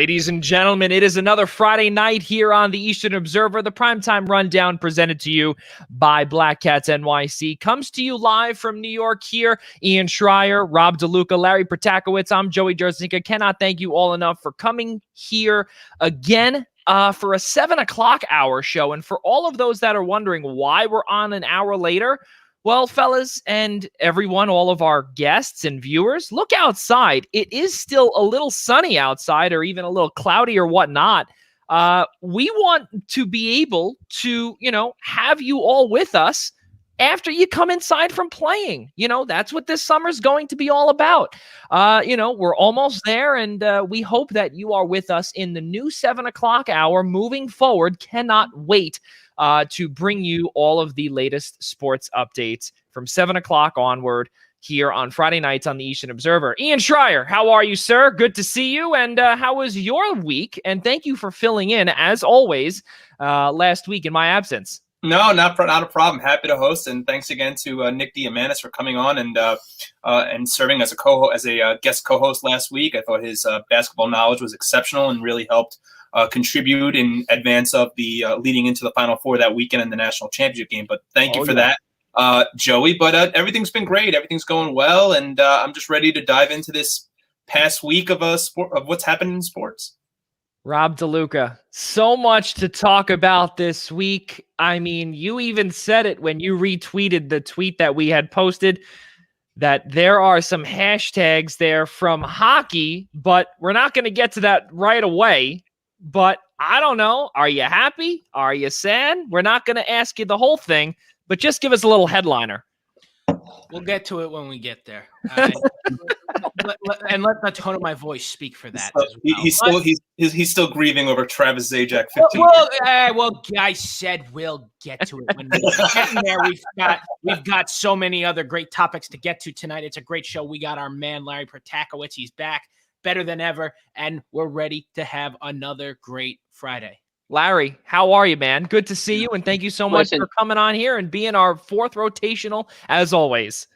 Ladies and gentlemen, it is another Friday night here on the Eastern Observer. The Primetime Rundown presented to you by Black Cats NYC comes to you live from New York here. Ian Schraier, Rob DeLuca, Larry Protakowicz. I'm Joey Jarzynka. Cannot thank you all enough for coming here again for a 7 o'clock hour show. And for all of those that are wondering why we're on an hour later, well, fellas and everyone, all of our guests and viewers, look outside. It is still a little sunny outside or even a little cloudy or whatnot. We want to be able to, have you all with us after you come inside from playing. That's what this summer's going to be all about. We're almost there, and we hope that you are with us in the new 7 o'clock hour moving forward. Cannot wait to bring you all of the latest sports updates from 7 o'clock onward here on Friday nights on the Eastern Observer. Ian Schraier, how are you, sir? Good to see you. And how was your week? And thank you for filling in, as always, last week in my absence. No, not a problem. Happy to host, and thanks again to Nick Diamanis for coming on and serving as a guest co-host last week. I thought his basketball knowledge was exceptional and really helped contribute in advance of the leading into the Final Four that weekend in the national championship game. But thank you for that, Joey. But everything's been great. Everything's going well, and I'm just ready to dive into this past week of what's happened in sports. Rob DeLuca, so much to talk about this week. I mean, you even said it when you retweeted the tweet that we had posted, that there are some hashtags there from hockey, but we're not going to get to that right away. But I don't know. Are you happy? Are you sad? We're not going to ask you the whole thing, but just give us a little headliner. We'll get to it when we get there. And let the tone of my voice speak for that. He's still grieving over Travis Ajack. Well, I said we'll get to it when we get there. We've got so many other great topics to get to tonight. It's a great show. We got our man Larry Protakowicz. He's back, better than ever, and we're ready to have another great Friday. Larry, how are you, man? Good to see you, and thank you so much for coming on here and being our fourth rotational, as always.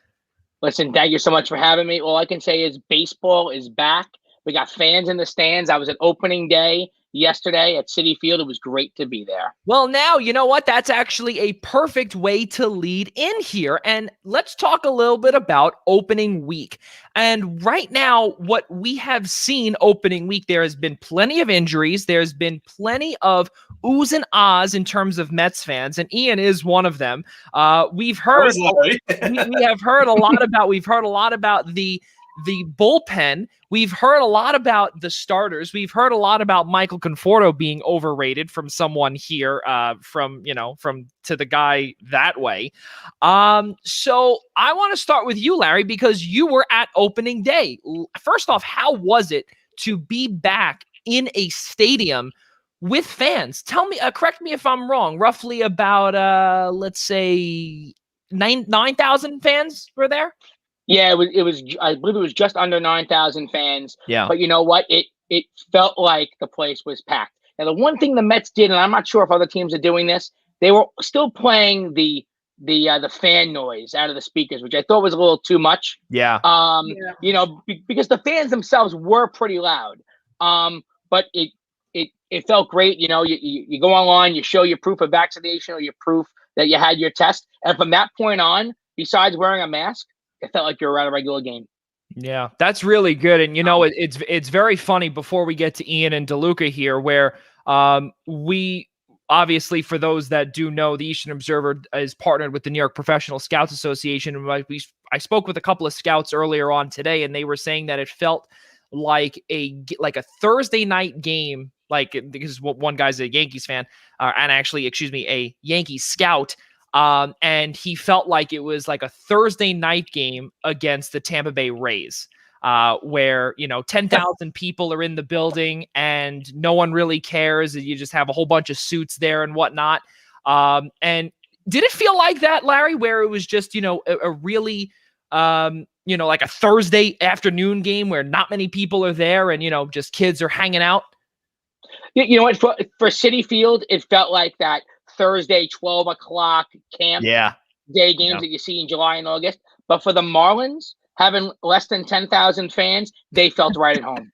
Listen, thank you so much for having me. All I can say is baseball is back. We got fans in the stands. I was at opening day yesterday at Citi Field. It was great to be there. Well, now, you know what? That's actually a perfect way to lead in here. And let's talk a little bit about opening week. And right now, what we have seen opening week, there has been plenty of injuries. There's been plenty of oohs and ahs in terms of Mets fans, and Ian is one of them. We've heard a lot about the bullpen. We've heard a lot about the starters. We've heard a lot about Michael Conforto being overrated from someone here, from to the guy that way. So I want to start with you, Larry, because you were at opening day. First off, how was it to be back in a stadium with fans? Tell me, correct me if I'm wrong, roughly about, let's say 9,000 fans were there? Yeah, it was. I believe it was just under 9,000 fans. Yeah. But you know what? It felt like the place was packed. Now, the one thing the Mets did, and I'm not sure if other teams are doing this, they were still playing the fan noise out of the speakers, which I thought was a little too much. Yeah. Because the fans themselves were pretty loud. But it felt great. You go online, you show your proof of vaccination or your proof that you had your test, and from that point on, besides wearing a mask, it felt like you were at a regular game. Yeah, that's really good. And, it's very funny before we get to Ian and DeLuca here, where we obviously, for those that do know, the Eastern Observer is partnered with the New York Professional Scouts Association. And I spoke with a couple of scouts earlier on today, and they were saying that it felt like a Thursday night game, because one guy's a Yankees fan, a Yankees scout. And he felt like it was like a Thursday night game against the Tampa Bay Rays, where, 10,000 people are in the building and no one really cares. You just have a whole bunch of suits there and whatnot. And did it feel like that, Larry, where it was just, a really, like a Thursday afternoon game where not many people are there and, just kids are hanging out? You know what? For Citi Field, it felt like that Thursday, 12 o'clock camp day games that you see in July and August. But for the Marlins, having less than 10,000 fans, they felt right at home.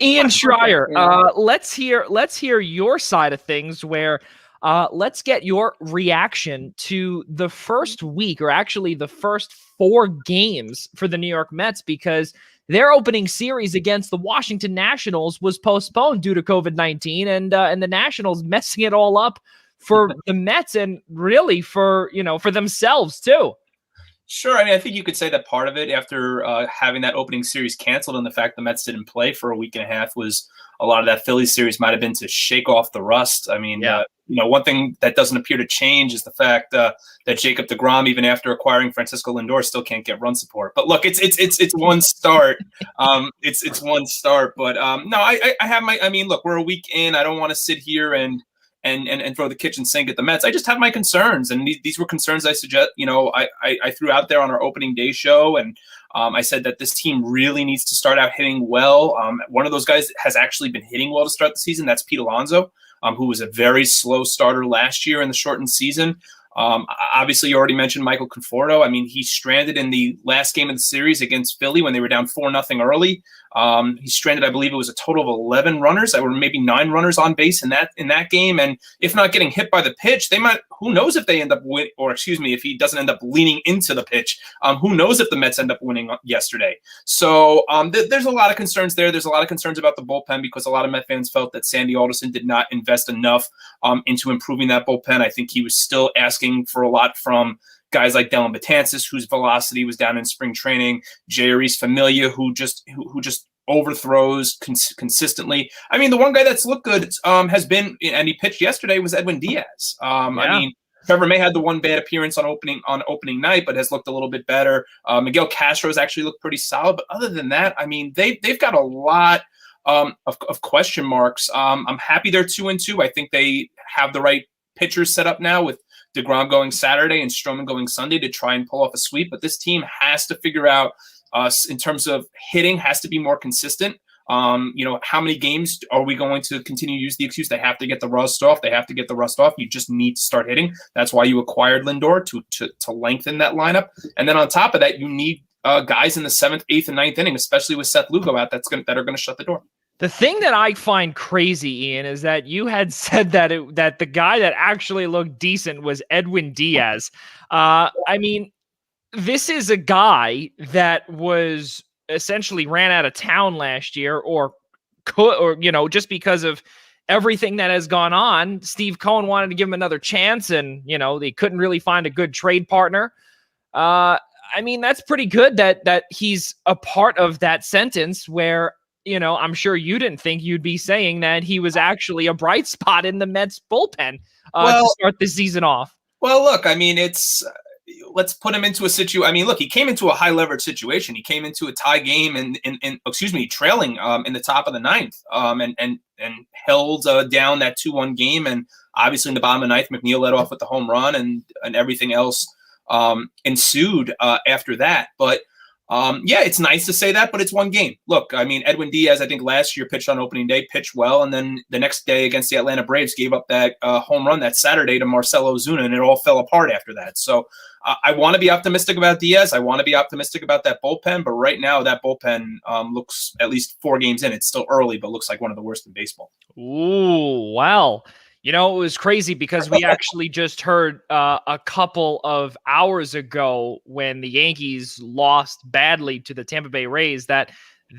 Ian Schraier, let's hear your side of things. Where let's get your reaction to the first week, or actually the first 4 games for the New York Mets, because their opening series against the Washington Nationals was postponed due to COVID-19, and the Nationals messing it all up for the Mets, and really for themselves too. Sure. I mean, I think you could say that part of it, after having that opening series canceled and the fact the Mets didn't play for a week and a half, was a lot of that Phillies series might have been to shake off the rust. I mean, one thing that doesn't appear to change is the fact that Jacob deGrom, even after acquiring Francisco Lindor, still can't get run support. But look, it's one start. It's one start. But no, I have my. I mean, look, we're a week in. I don't want to sit here and throw the kitchen sink at the Mets. I just have my concerns, and these were concerns I threw out there on our opening day show, and I said that this team really needs to start out hitting well. One of those guys has actually been hitting well to start the season. That's Pete Alonso, who was a very slow starter last year in the shortened season. Obviously, you already mentioned Michael Conforto. I mean, he stranded in the last game of the series against Philly when they were down 4-0 early. He stranded, I believe it was a total of 11 runners, or maybe 9 runners on base in that game. And if not getting hit by the pitch, they might. Who knows if they end up winning, or excuse me, if he doesn't end up leaning into the pitch. Who knows if the Mets end up winning yesterday? So there's a lot of concerns there. There's a lot of concerns about the bullpen, because a lot of Met fans felt that Sandy Alderson did not invest enough into improving that bullpen. I think he was still asking for a lot from guys like Dellin Betances, whose velocity was down in spring training, Jeurys Familia, who just overthrows consistently. I mean, the one guy that's looked good has been, and he pitched yesterday, was Edwin Diaz. I mean, Trevor May had the one bad appearance on opening night, but has looked a little bit better. Miguel Castro has actually looked pretty solid. But other than that, I mean, they've got a lot of question marks. I'm happy they're 2-2. I think they have the right pitchers set up now, with DeGrom going Saturday and Stroman going Sunday, to try and pull off a sweep. But this team has to figure out, in terms of hitting, has to be more consistent. How many games are we going to continue to use the excuse they have to get the rust off? They have to get the rust off. You just need to start hitting. That's why you acquired Lindor, to lengthen that lineup. And then on top of that, you need guys in the 7th, 8th, and 9th inning, especially with Seth Lugo out, that are going to shut the door. The thing that I find crazy, Ian, is that you had said that the guy that actually looked decent was Edwin Diaz. I mean, this is a guy that was essentially ran out of town last year, or just because of everything that has gone on. Steve Cohen wanted to give him another chance, and they couldn't really find a good trade partner. I mean, that's pretty good that he's a part of that sentence where, I'm sure you didn't think you'd be saying that he was actually a bright spot in the Mets bullpen to start the season off. Well, look, I mean, let's put him into a situation. I mean, look, he came into a high leverage situation. He came into a tie game and trailing in the top of the 9th, and held down that 2-1 game. And obviously in the bottom of the 9th, McNeil led off with the home run, and everything else ensued after that. But it's nice to say that, but it's one game. Look, I mean, Edwin Diaz, I think last year pitched on opening day, pitched well, and then the next day against the Atlanta Braves gave up that home run that Saturday to Marcell Ozuna, and it all fell apart after that. So I want to be optimistic about Diaz. I want to be optimistic about that bullpen, but right now that bullpen looks, at least 4 games in, it's still early, but looks like one of the worst in baseball. Ooh, well. It was crazy because we actually just heard a couple of hours ago, when the Yankees lost badly to the Tampa Bay Rays, that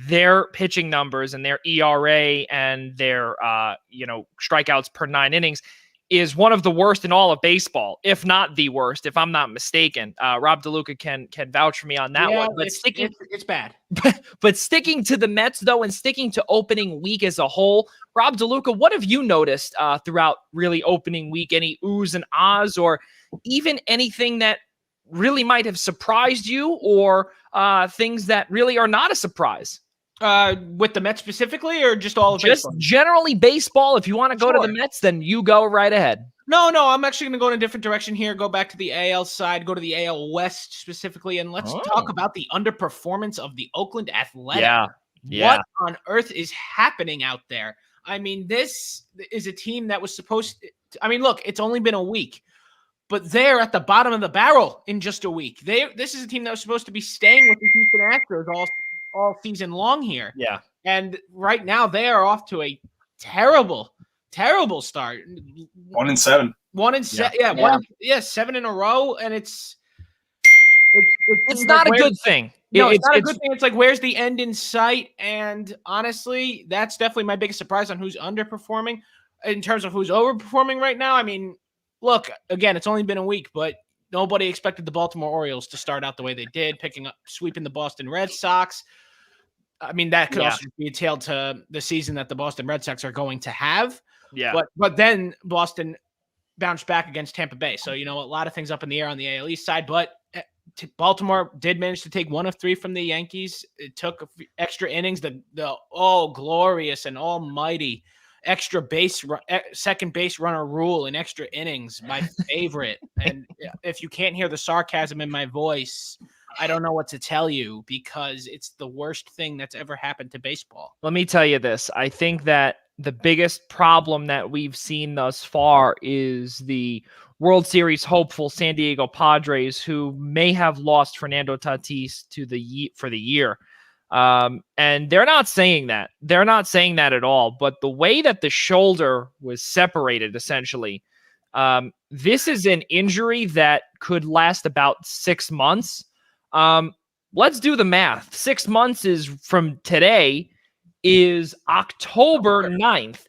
their pitching numbers and their ERA and their strikeouts per 9 innings is one of the worst in all of baseball, if not the worst, if I'm not mistaken. Rob DeLuca can vouch for me on that one. But it's bad. But sticking to the Mets, though, and sticking to opening week as a whole, Rob DeLuca, what have you noticed throughout really opening week? Any oohs and ahs, or even anything that really might have surprised you, or things that really are not a surprise? With the Mets specifically, or just all of just baseball? Generally baseball. If you want to go to the Mets, then you go right ahead. No, I'm actually going to go in a different direction here. Go back to the AL side, go to the AL West specifically, and let's talk about the underperformance of the Oakland Athletics. Yeah. What on earth is happening out there? I mean, this is a team that was supposed to, I mean, look, it's only been a week, but they're at the bottom of the barrel in just a week. This is a team that was supposed to be staying with the Houston Astros all season long here. Yeah. And right now they are off to a terrible start. 1-7. 1-7. Yeah, 7 in a row, and it's not a good thing. No, it's not a good thing. It's like, where's the end in sight? And honestly, that's definitely my biggest surprise on who's underperforming. In terms of who's overperforming right now, I mean, look, again, it's only been a week, but nobody expected the Baltimore Orioles to start out the way they did, sweeping the Boston Red Sox. I mean, that could also be a tale to the season that the Boston Red Sox are going to have. Yeah. But then Boston bounced back against Tampa Bay. So, a lot of things up in the air on the AL East side, but Baltimore did manage to take 1 of 3 from the Yankees. It took extra innings, the glorious and almighty second base runner rule in extra innings, my favorite. And if you can't hear the sarcasm in my voice, I don't know what to tell you, because it's the worst thing that's ever happened to baseball. Let me tell you this. I think that the biggest problem that we've seen thus far is the World Series hopeful San Diego Padres, who may have lost Fernando Tatis for the year. And they're not saying that. They're not saying that at all. But the way that the shoulder was separated, essentially, this is an injury that could last about 6 months. Let's do the math. 6 months is from today is October 9th.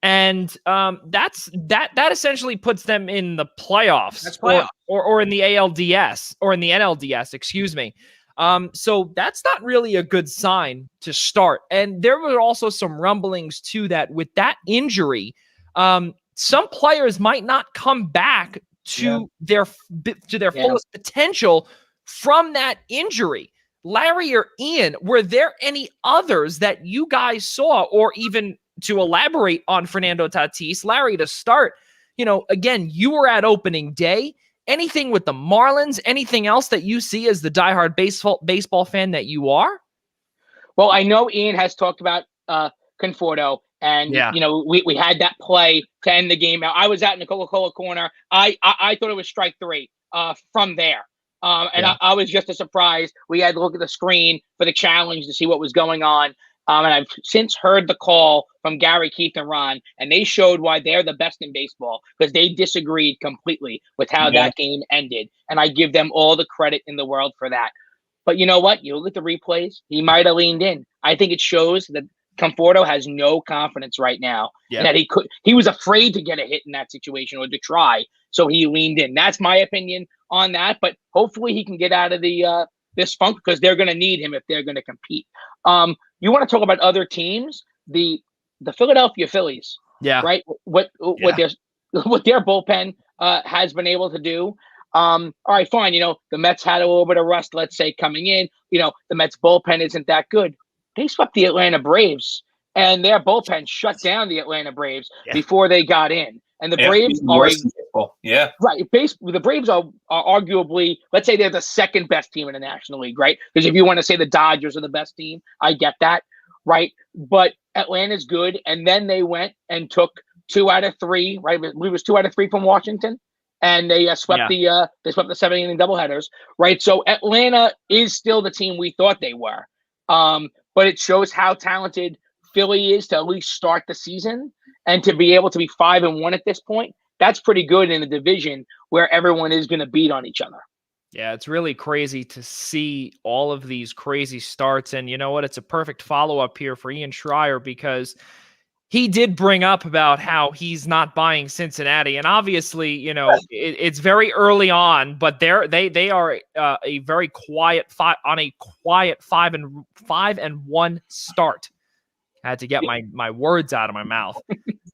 And that essentially puts them in the playoffs. That's playoffs. Or in the ALDS or in the NLDS, excuse me. So that's not really a good sign to start. And there were also some rumblings too that with that injury, some players might not come back to their fullest potential from that injury. Larry or Ian, were there any others that you guys saw, or even to elaborate on Fernando Tatis? Larry, to start, again, you were at opening day. Anything with the Marlins, anything else that you see as the diehard baseball fan that you are? Well, I know Ian has talked about Conforto, and we had that play to end the game. Now, I was out in the Coca-Cola corner. I thought it was strike 3 from there. I was just as surprised. We had to look at the screen for the challenge to see what was going on. And I've since heard the call from Gary, Keith, and Ron, and they showed why they're the best in baseball, because they disagreed completely with how that game ended. And I give them all the credit in the world for that. But you know what? You look at the replays, he might have leaned in. I think it shows that Conforto has no confidence right now. And that he was afraid to get a hit in that situation or to try. So he leaned in. That's my opinion on that. But hopefully he can get out of the this funk, because they're going to need him if they're going to compete. You want to talk about other teams? The Philadelphia Phillies, right? What their bullpen has been able to do. All right, fine. The Mets had a little bit of rust, let's say, coming in. The Mets bullpen isn't that good. They swept the Atlanta Braves, and their bullpen shut down the Atlanta Braves before they got in. And the Braves are right. The Braves are arguably, let's say, they're the second best team in the National League, right? Because if you want to say the Dodgers are the best team, I get that, right? But Atlanta's good, and then they went and took 2 out of 3, right? We was 2 out of 3 from Washington, and they swept the 7-inning doubleheaders, right? So Atlanta is still the team we thought they were, but it shows how talented Philly is to at least start the season. And to be able to be 5-1 at this point, that's pretty good in a division where everyone is going to beat on each other. Yeah, it's really crazy to see all of these crazy starts. And you know what? It's a perfect follow-up here for Ian Schraier, because he did bring up about how he's not buying Cincinnati. And obviously, it's very early on, but they are a very quiet 5-1 start. I had to get my words out of my mouth.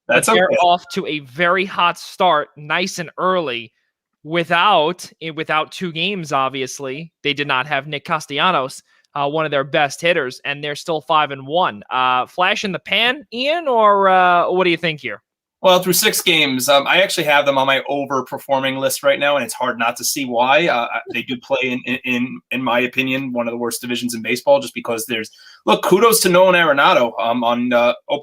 They're off to a very hot start, nice and early, without 2 games. Obviously, they did not have Nick Castellanos, one of their best hitters, and they're still 5-1. Flash in the pan, Ian, or what do you think here? Well, through 6 games, I actually have them on my overperforming list right now, and it's hard not to see why. They do play in my opinion, one of the worst divisions in baseball, just because kudos to Nolan Arenado on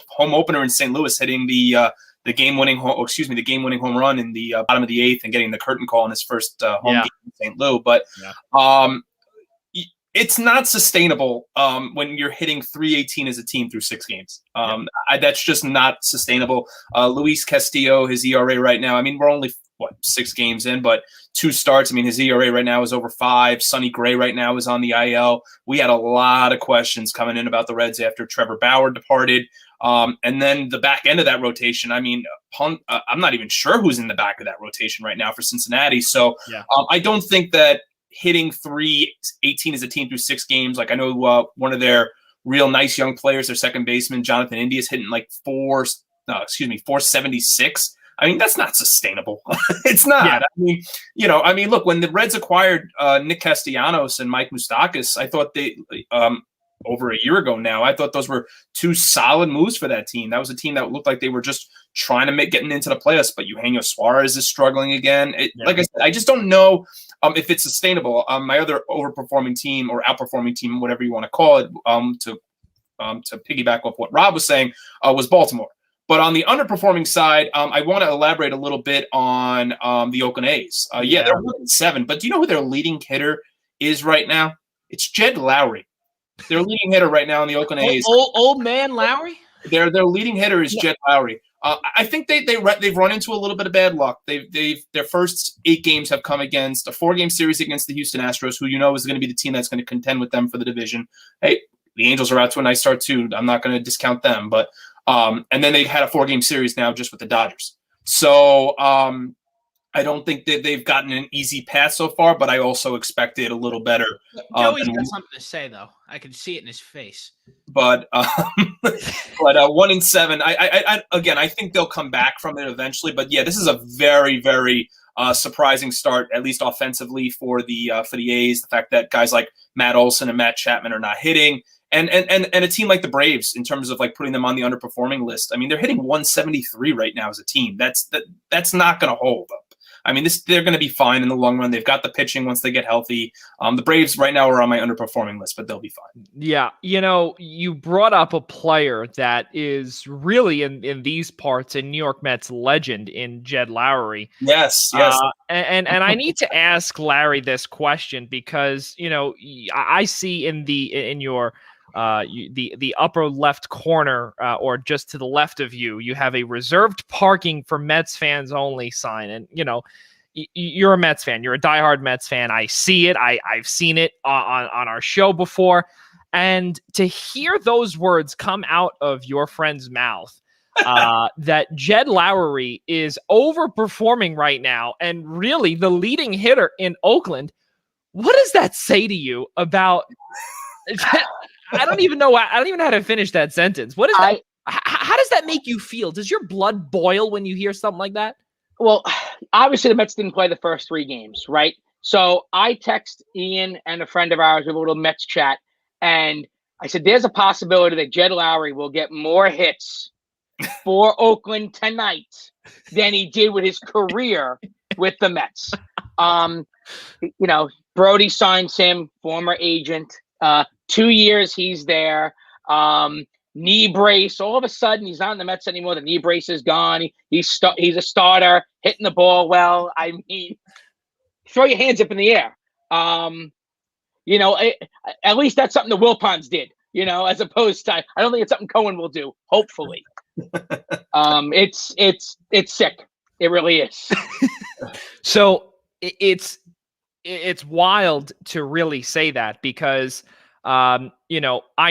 home opener in St. Louis, hitting the game-winning home run in the bottom of the 8th and getting the curtain call in his first home game in St. Louis. But it's not sustainable when you're hitting 318 as a team through 6 games. That's just not sustainable. Luis Castillo, his ERA right now, I mean, we're only, 6 games in, but 2 starts. I mean, his ERA right now is over 5. Sonny Gray right now is on the IL. We had a lot of questions coming in about the Reds after Trevor Bauer departed. And then the back end of that rotation, I mean, I'm not even sure who's in the back of that rotation right now for Cincinnati. So I don't think that hitting 318 as a team through 6 games, like I know one of their real nice young players, their second baseman, Jonathan India, is hitting like 476. I mean, that's not sustainable. It's not. Yeah. I mean, look, when the Reds acquired Nick Castellanos and Mike Moustakas, I thought they over a year ago now, I thought those were 2 solid moves for that team. That was a team that looked like they were just trying to getting into the playoffs, but Eugenio Suarez is struggling again. Like I said, I just don't know if it's sustainable. My other overperforming team or outperforming team, whatever you want to call it, to piggyback off what Rob was saying, was Baltimore. But on the underperforming side, I want to elaborate a little bit on the Oakland A's. They're 1-7, but do you know who their leading hitter is right now? It's Jed Lowry. Their leading hitter right now in the Oakland A's. Old man Lowry? Their leading hitter is Jed Lowry. I think they've run into a little bit of bad luck. Their first 8 games have come against a 4-game series against the Houston Astros, who is going to be the team that's going to contend with them for the division. Hey, the Angels are out to a nice start too. I'm not going to discount them, but and then they had a 4-game series now just with the Dodgers. So I don't think that they've gotten an easy path so far, but I also expected a little better. Joey's got something to say, though. I can see it in his face. But 1-7. I think they'll come back from it eventually. But yeah, this is a very, very surprising start, at least offensively for the A's. The fact that guys like Matt Olson and Matt Chapman are not hitting, and a team like the Braves, in terms of like putting them on the underperforming list. I mean, they're hitting 173 right now as a team. That's not going to hold up. I mean, they're going to be fine in the long run. They've got the pitching once they get healthy. The Braves right now are on my underperforming list, but they'll be fine. Yeah. You brought up a player that is really in these parts a New York Mets legend in Jed Lowry. Yes. And I need to ask Larry this question because, I see in your the upper left corner or just to the left of you have a reserved parking for Mets fans only sign. And, you're a Mets fan. You're a diehard Mets fan. I see it. I've seen it on our show before. And to hear those words come out of your friend's mouth, that Jed Lowry is overperforming right now and really the leading hitter in Oakland, what does that say to you about I don't even know how to finish that sentence. What is that? How does that make you feel? Does your blood boil when you hear something like that? Well, obviously the Mets didn't play the first 3 games, right? So I text Ian and a friend of ours with a little Mets chat, and I said, there's a possibility that Jed Lowry will get more hits for Oakland tonight than he did with his career with the Mets. Brody signs him, former agent. 2 years he's there. Knee brace. All of a sudden, he's not in the Mets anymore. The knee brace is gone. He's a starter, hitting the ball well. I mean, throw your hands up in the air. At least that's something the Wilpons did. As opposed to, I don't think it's something Cohen will do. Hopefully, it's sick. It really is. So it's wild to really say that because. I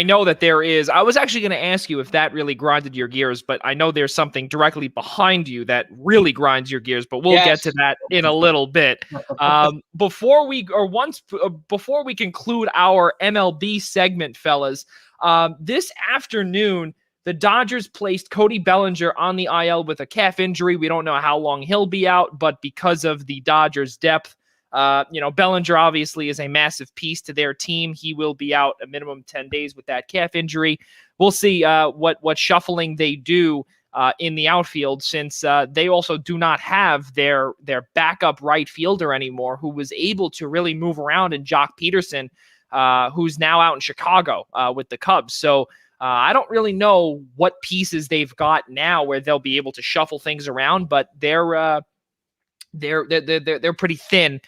know that there is, I was actually going to ask you if that really grinded your gears, but I know there's something directly behind you that really grinds your gears, but we'll get to that in a little bit. Before we conclude our MLB segment, fellas, this afternoon, the Dodgers placed Cody Bellinger on the IL with a calf injury. We don't know how long he'll be out, but because of the Dodgers' depth, Bellinger obviously is a massive piece to their team. He will be out a minimum 10 days with that calf injury. We'll see what shuffling they do in the outfield, since they also do not have their backup right fielder anymore, who was able to really move around, in Jock Peterson, who's now out in Chicago with the Cubs. So I don't really know what pieces they've got now where they'll be able to shuffle things around, but they're pretty thin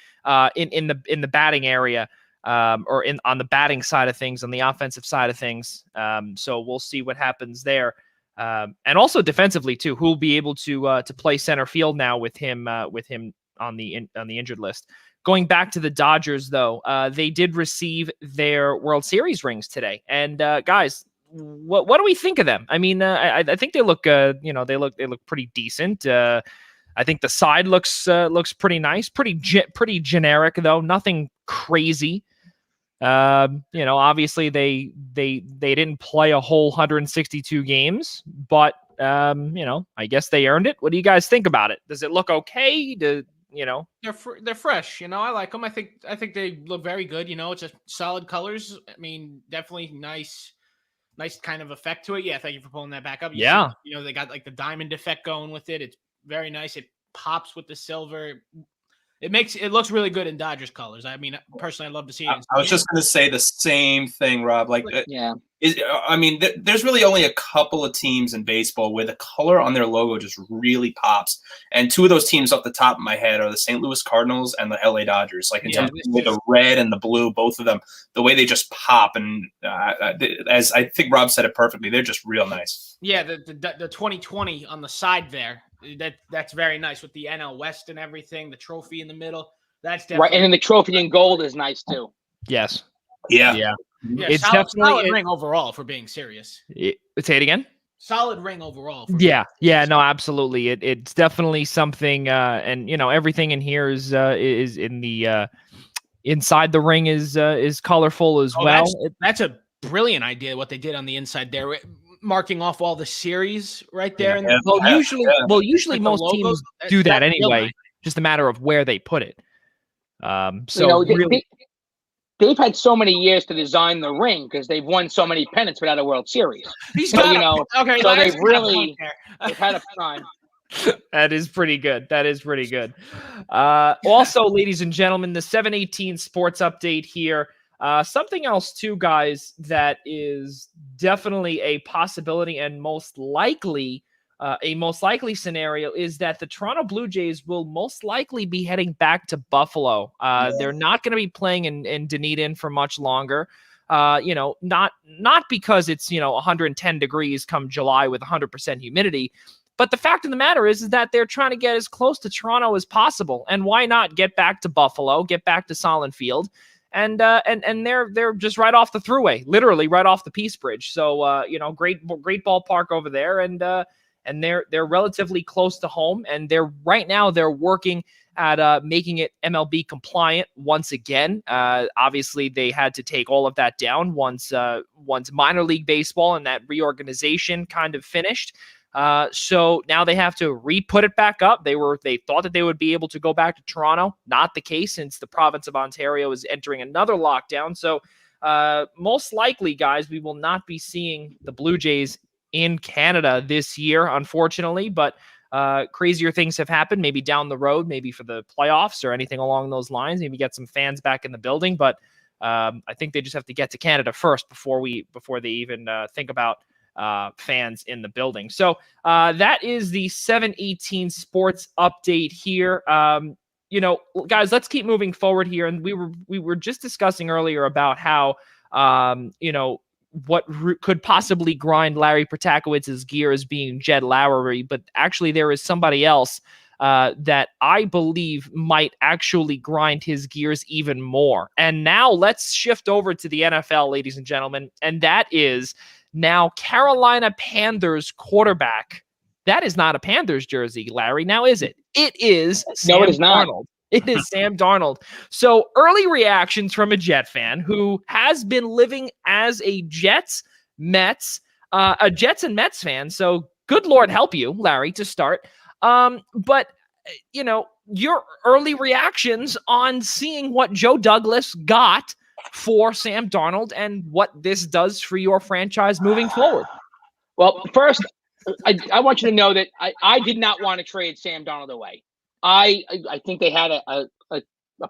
in the batting area. or on the batting side of things, on the offensive side of things. So we'll see what happens there. And also defensively too, who will be able to play center field now with him on the injured list. Going back to the Dodgers, though, they did receive their World Series rings today. And guys, what do we think of them? I mean, I think they look, they look pretty decent. I think the side looks pretty nice, pretty generic though, nothing crazy. Obviously they didn't play a whole 162 games, but I guess they earned it. What do you guys think about it? Does it look okay? They're fresh. I like them. I think they look very good. It's just solid colors. I mean, definitely nice kind of effect to it. Yeah, thank you for pulling that back up. Yeah. They got like the diamond effect going with it. It's very nice. It pops with the silver. It looks really good in Dodgers colors. I mean, personally, I love to see it. I was just going to say the same thing, Rob. There's really only a couple of teams in baseball where the color on their logo just really pops. And two of those teams off the top of my head are the St. Louis Cardinals and the LA Dodgers. Like in terms of the red and the blue, both of them, the way they just pop. And as I think Rob said it perfectly, they're just real nice. Yeah, the 2020 on the side there. That's very nice with the NL West and everything, the trophy in the middle. That's definitely right, and then the trophy in gold is nice too. Yes. Yeah. It's solid ring overall for being serious. Say it again. Solid ring overall. Yeah, no, absolutely. It's definitely something, and everything in here is in the inside the ring is colorful as well. That's a brilliant idea what they did on the inside there. Marking off all the series right there. Usually most teams do that anyway. Just a matter of where they put it. They've had so many years to design the ring because they've won so many pennants without a World Series. They've had a time. That is pretty good. Also, ladies and gentlemen, the 718 sports update here. Something else too, guys, that is definitely a possibility and most likely scenario is that the Toronto Blue Jays will most likely be heading back to Buffalo. They're not going to be playing in Dunedin for much longer. Not because it's 110 degrees come July with 100% humidity, but the fact of the matter is that they're trying to get as close to Toronto as possible. And why not get back to Buffalo, get back to Solon Field? And they're just right off the thruway, literally right off the Peace Bridge. So great ballpark over there, and they're relatively close to home. And they're working at making it MLB compliant once again. Obviously, they had to take all of that down once minor league baseball and that reorganization kind of finished. So now they have to re-put it back up. They thought that they would be able to go back to Toronto. Not the case, since the province of Ontario is entering another lockdown. So most likely, guys, we will not be seeing the Blue Jays in Canada this year, unfortunately. But crazier things have happened, maybe down the road, maybe for the playoffs or anything along those lines. Maybe get some fans back in the building. But I think they just have to get to Canada first before they even think about fans in the building. So that is the 718 sports update here. Guys, let's keep moving forward here. And we were just discussing earlier about how what could possibly grind Larry Protakowitz's gears being Jed Lowry, but actually there is somebody else that I believe might actually grind his gears even more. And now let's shift over to the NFL, ladies and gentlemen, and that is now Carolina Panthers quarterback. That is not a Panthers jersey, Larry. Now is it? It is Sam Darnold. It is Sam Darnold. So early reactions from a Jet fan who has been living as a Jets and Mets fan. So good Lord help you, Larry, to start. But your early reactions on seeing what Joe Douglas got for Sam Darnold and what this does for your franchise moving forward. Well, first, I want you to know that I did not want to trade Sam Darnold away. I think they had a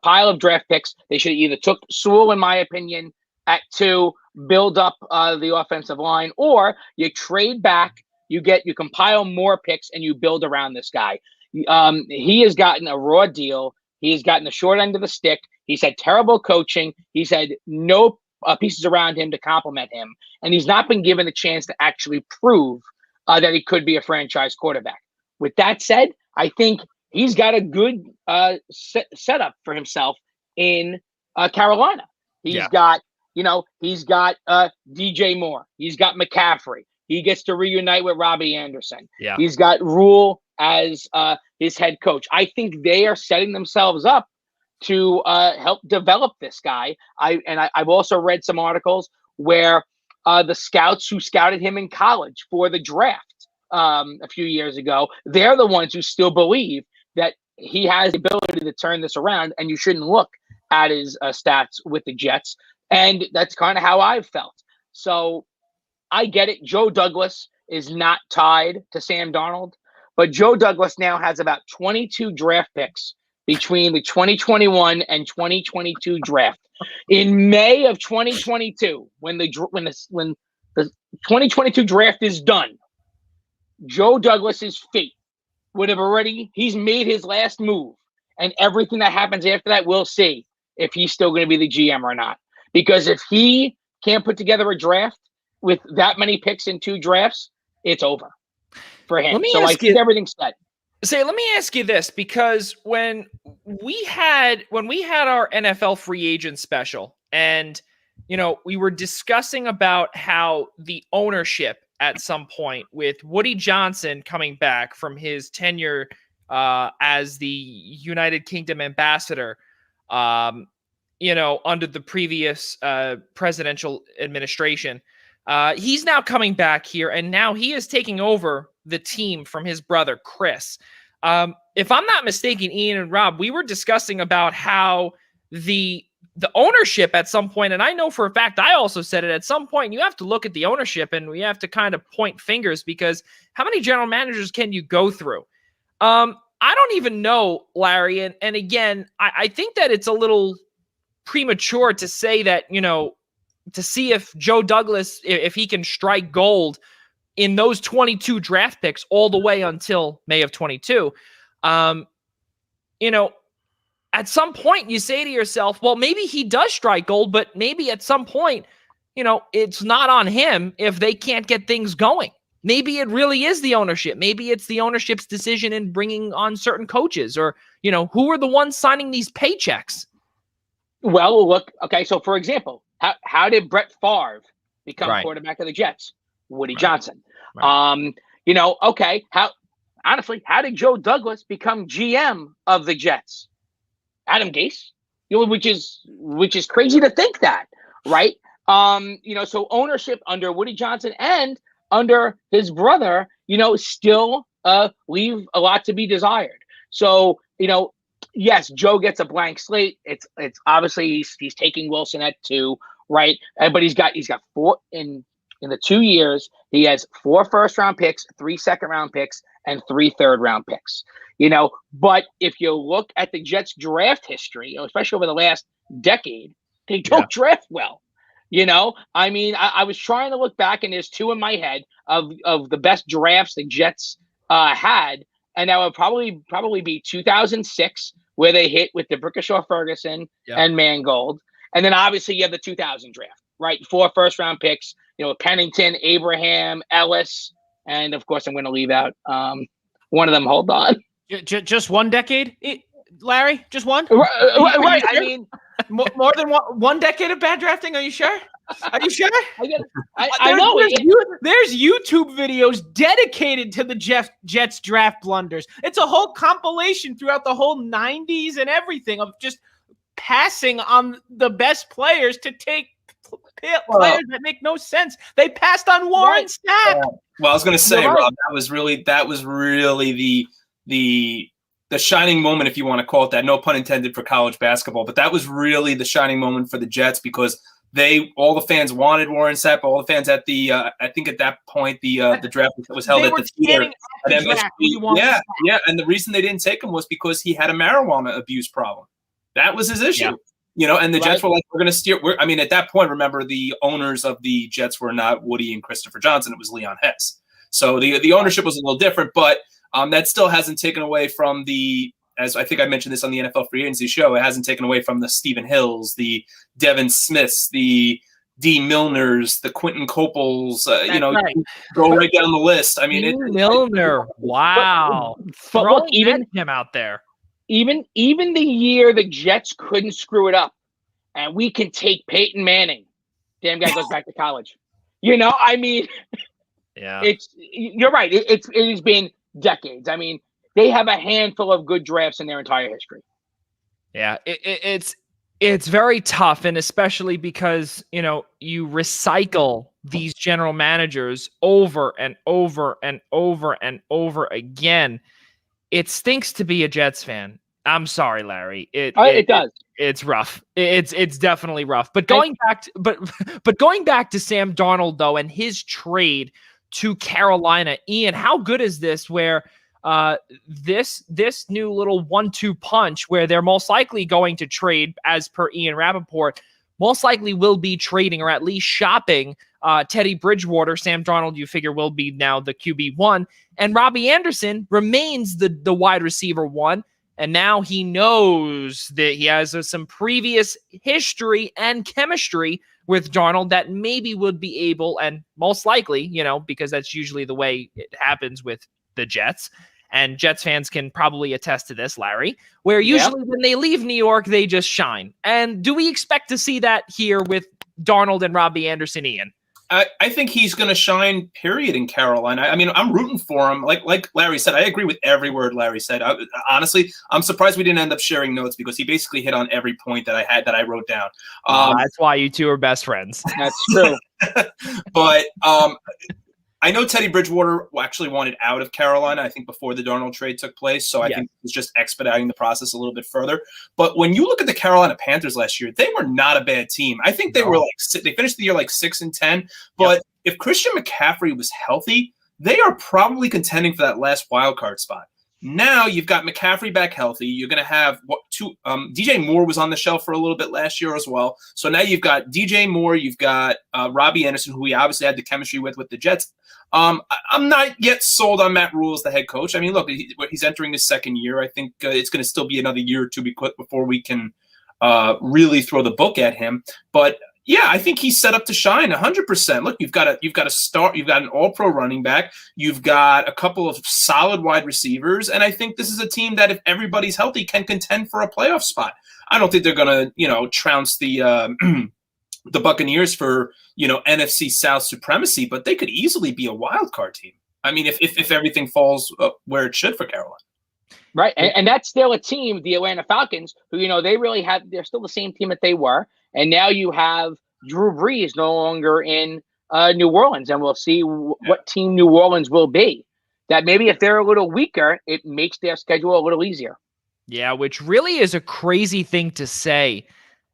pile of draft picks. They should have either took Sewell, in my opinion, at 2, build up the offensive line, or you trade back, you compile more picks, and you build around this guy. He has gotten a raw deal. He's gotten the short end of the stick. He's had terrible coaching. He's had no pieces around him to complement him. And he's not been given a chance to actually prove that he could be a franchise quarterback. With that said, I think he's got a good setup for himself in Carolina. He's got DJ Moore. He's got McCaffrey. He gets to reunite with Robbie Anderson. Yeah. He's got Rule as his head coach. I think they are setting themselves up to help develop this guy. I've also read some articles where the scouts who scouted him in college for the draft a few years ago, they're the ones who still believe that he has the ability to turn this around, and you shouldn't look at his stats with the Jets. And that's kind of how I've felt. So I get it. Joe Douglas is not tied to Sam Darnold, but Joe Douglas now has about 22 draft picks between the 2021 and 2022 draft. In May of 2022, when the 2022 draft is done, Joe Douglas's fate would have he's made his last move, and everything that happens after that, we'll see if he's still going to be the GM or not. Because if he can't put together a draft with that many picks in 2 drafts, it's over for him. So I think everything's set. Let me ask you this, because when we had our NFL free agent special, and we were discussing about how the ownership at some point with Woody Johnson coming back from his tenure as the United Kingdom ambassador, under the previous presidential administration, he's now coming back here, and now he is taking over the team from his brother, Chris. If I'm not mistaken, Ian and Rob, we were discussing about how the ownership at some point, and I know for a fact, I also said it at some point, you have to look at the ownership and we have to kind of point fingers, because how many general managers can you go through? I don't even know, Larry. And again, I think that it's a little premature to say that, to see if Joe Douglas, if he can strike gold in those 22 draft picks all the way until May of 22. At some point you say to yourself, well, maybe he does strike gold, but maybe at some point, it's not on him if they can't get things going. Maybe it really is the ownership. Maybe it's the ownership's decision in bringing on certain coaches, or, who are the ones signing these paychecks? Well, look, okay. So for example, how did Brett Favre become quarterback of the Jets? Woody Johnson. Right. Okay. How did Joe Douglas become GM of the Jets? Adam Gase, which is crazy to think that, right? So ownership under Woody Johnson and under his brother, still leave a lot to be desired. So, yes, Joe gets a blank slate. It's obviously he's taking Wilson at 2, right? But he's got 4 in the 2 years. He has 4 first-round picks, 3 second-round picks, and 3 third-round picks. But if you look at the Jets draft history, especially over the last decade, they don't draft well. I was trying to look back, and there's 2 in my head of the best drafts the Jets had, and that would probably be 2006, where they hit with DeBrickashaw, Ferguson, and Mangold, and then obviously you have the 2000 draft, right? 4 first-round picks, Pennington, Abraham, Ellis, and of course I'm going to leave out one of them. Hold on. Just one decade, Larry? Just one? Right. I mean, more than one decade of bad drafting. Are you sure? Are you sure? I know. There's YouTube videos dedicated to the Jets draft blunders. It's a whole compilation throughout the whole 90s and everything of just passing on the best players to take players that make no sense. They passed on Warren Sapp. Well, I was going to say, Rob, that was really the shining moment, if you want to call it that. No pun intended for college basketball, but that was really the shining moment for the Jets, because all the fans wanted Warren Sapp. All the fans at the I think at that point the draft was held at the theater at MSG. Yeah, and the reason they didn't take him was because he had a marijuana abuse problem. That was his issue. Yeah. And the Jets were like, we're going to steer. At that point, remember, the owners of the Jets were not Woody and Christopher Johnson. It was Leon Hess. So the ownership was a little different, but that still hasn't taken away from the as I think I mentioned this on the NFL Free Agency show, it hasn't taken away from the Stephen Hills, the Devin Smiths, the D. Milners, the Quentin Copels, right. you go right down the list. I mean, Milner. Wow. But look, even him out there. Even the year the Jets couldn't screw it up, and we can take Peyton Manning. Damn guy goes back to college. I mean, yeah, you're right. It has been decades. I mean, they have a handful of good drafts in their entire history. Yeah, it's very tough, and especially because you recycle these general managers over and over and over and over again. It stinks to be a Jets fan. I'm sorry, Larry. It does. It's rough. It's definitely rough. But going back to Sam Darnold though, and his trade to Carolina, Ian, how good is this? Where this new little 1-2 punch, where they're most likely going to trade, as per Ian Rappaport, most likely will be trading or at least shopping Teddy Bridgewater. Sam Darnold, you figure, will be now the QB1, and Robbie Anderson remains the wide receiver 1. And now he knows that he has some previous history and chemistry with Darnold that maybe would be able, and most likely, because that's usually the way it happens with the Jets. And Jets fans can probably attest to this, Larry, where usually when they leave New York, they just shine. And do we expect to see that here with Darnold and Robbie Anderson, Ian? I think he's going to shine, period, in Carolina. I mean, I'm rooting for him. Like Larry said, I agree with every word Larry said. Honestly, I'm surprised we didn't end up sharing notes, because he basically hit on every point that I wrote down. That's why you two are best friends. That's true. But I know Teddy Bridgewater actually wanted out of Carolina, I think, before the Darnold trade took place. So I think it was just expediting the process a little bit further. But when you look at the Carolina Panthers last year, they were not a bad team. I think they were they finished the year 6-10. But if Christian McCaffrey was healthy, they are probably contending for that last wild card spot. Now you've got McCaffrey back healthy. You're going to have DJ Moore was on the shelf for a little bit last year as well. So now you've got DJ Moore, you've got Robbie Anderson, who we obviously had the chemistry with the Jets. I'm not yet sold on Matt Rule as the head coach. I mean, look, he's entering his second year. I think it's going to still be another year or two before we can really throw the book at him. But yeah, I think he's set up to shine 100%. Look, you've got a start. You've got an all-pro running back. You've got a couple of solid wide receivers, and I think this is a team that, if everybody's healthy, can contend for a playoff spot. I don't think they're going to, trounce the the Buccaneers for NFC South supremacy, but they could easily be a wild card team. I mean, if everything falls where it should for Carolina. Right, and that's still a team, the Atlanta Falcons, who they're still the same team that they were. And now you have Drew Brees no longer in New Orleans, and we'll see what team New Orleans will be. That maybe if they're a little weaker, it makes their schedule a little easier. Yeah, which really is a crazy thing to say,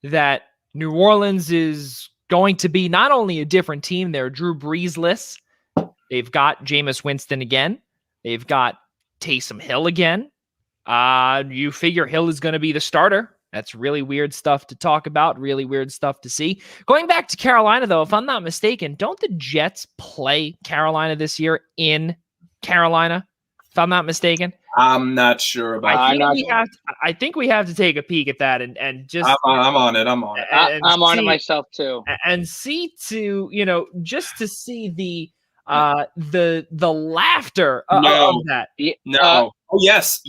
that New Orleans is going to be not only a different team, they're Drew Brees-less. They've got Jameis Winston again. They've got Taysom Hill again. You figure Hill is going to be the starter. That's really weird stuff to talk about, really weird stuff to see. Going back to Carolina, though, if I'm not mistaken, don't the Jets play Carolina this year in Carolina, if I'm not mistaken? I'm not sure about that. I think we have to take a peek at that and just... I'm on it. I'm on it myself, too. And see just to see the laughter of that. No. Yes.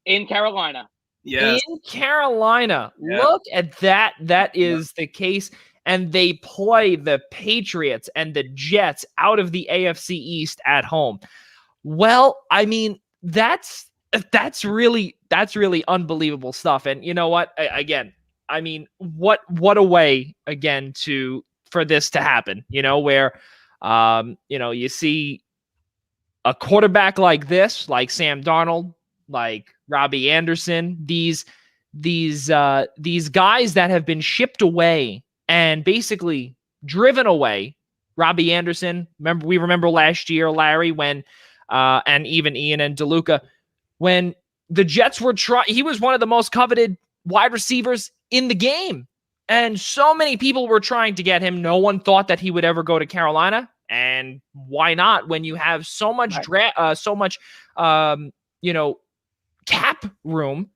In Carolina. Yes. In Carolina. Yeah. Look at that. That is the case. And they play the Patriots and the Jets out of the AFC East at home. Well, I mean, that's really unbelievable stuff. And you know what? Again, I mean, what a way again for this to happen, where you see a quarterback like this, like Sam Darnold, like Robbie Anderson, these guys that have been shipped away and basically driven away. Robbie Anderson, we remember last year, Larry, when and even Ian and DeLuca, when the Jets were he was one of the most coveted wide receivers in the game. And so many people were trying to get him. No one thought that he would ever go to Carolina. And why not, when you have so much cap room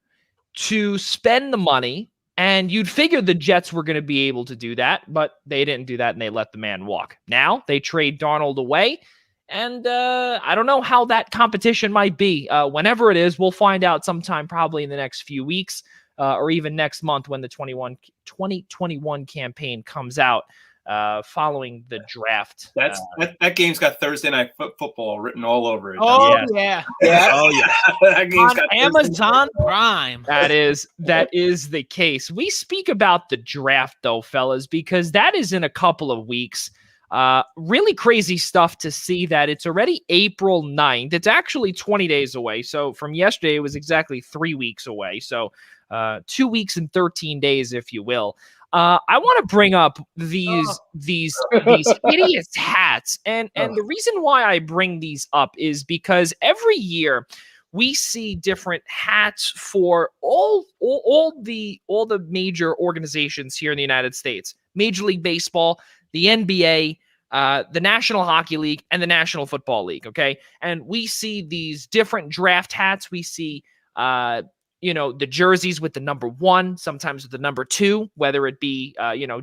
to spend the money. And you'd figure the Jets were going to be able to do that, but they didn't do that, and they let the man walk. Now they trade Darnold away, and I don't know how that competition might be. Whenever it is, we'll find out sometime probably in the next few weeks or even next month when the 2021 campaign comes out following the draft. That game's got Thursday Night Football written all over it. Oh, yeah. Oh, yeah. That game's On got Amazon Prime. That is the case. We speak about the draft, though, fellas, because that is in a couple of weeks. Really crazy stuff to see that it's already April 9th. It's actually 20 days away. So from yesterday, it was exactly 3 weeks away. So 2 weeks and 13 days, if you will. I want to bring up these hideous hats, and the reason why I bring these up is because every year we see different hats for all the major organizations here in the United States: Major League Baseball, the NBA, the National Hockey League, and the National Football League. Okay, and we see these different draft hats. We see the jerseys with the number 1, sometimes with the number 2, whether it be,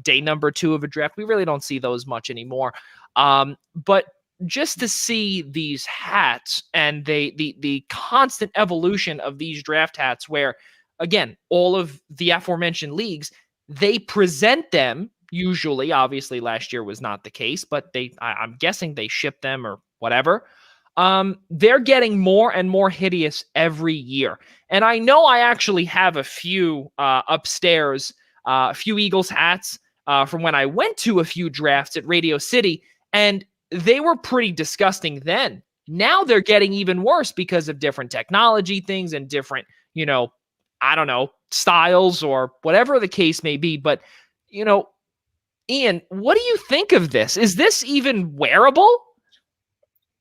day number 2 of a draft. We really don't see those much anymore. But just to see these hats and the constant evolution of these draft hats where, again, all of the aforementioned leagues, they present them usually. Obviously, last year was not the case, but I'm guessing they ship them or whatever. They're getting more and more hideous every year. And I know I actually have a few upstairs, a few Eagles hats from when I went to a few drafts at Radio City, and they were pretty disgusting then. Now they're getting even worse because of different technology things and different, styles or whatever the case may be. But, Ian, what do you think of this? Is this even wearable?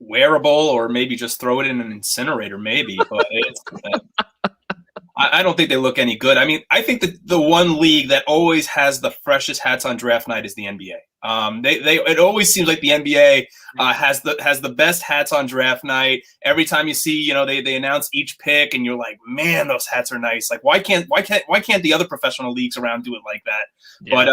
Wearable, or maybe just throw it in an incinerator, maybe. But I don't think they look any good. I mean, I think that the one league that always has the freshest hats on draft night is the NBA. It always seems like the NBA has the best hats on draft night. Every time you see, they announce each pick, and you're like, man, those hats are nice. Like, why can't the other professional leagues around do it like that? Yeah. But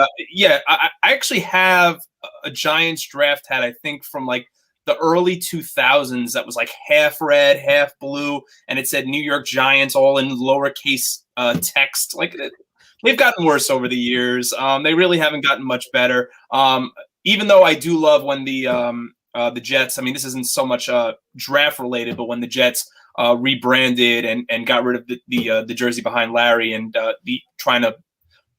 I actually have a Giants draft hat, I think, from like the early 2000s that was like half red, half blue, and it said New York Giants all in lowercase text. Like, they've gotten worse over the years. They really haven't gotten much better. Even though I do love when the Jets, I mean, this isn't so much draft related, but when the Jets rebranded and got rid of the jersey behind Larry and trying to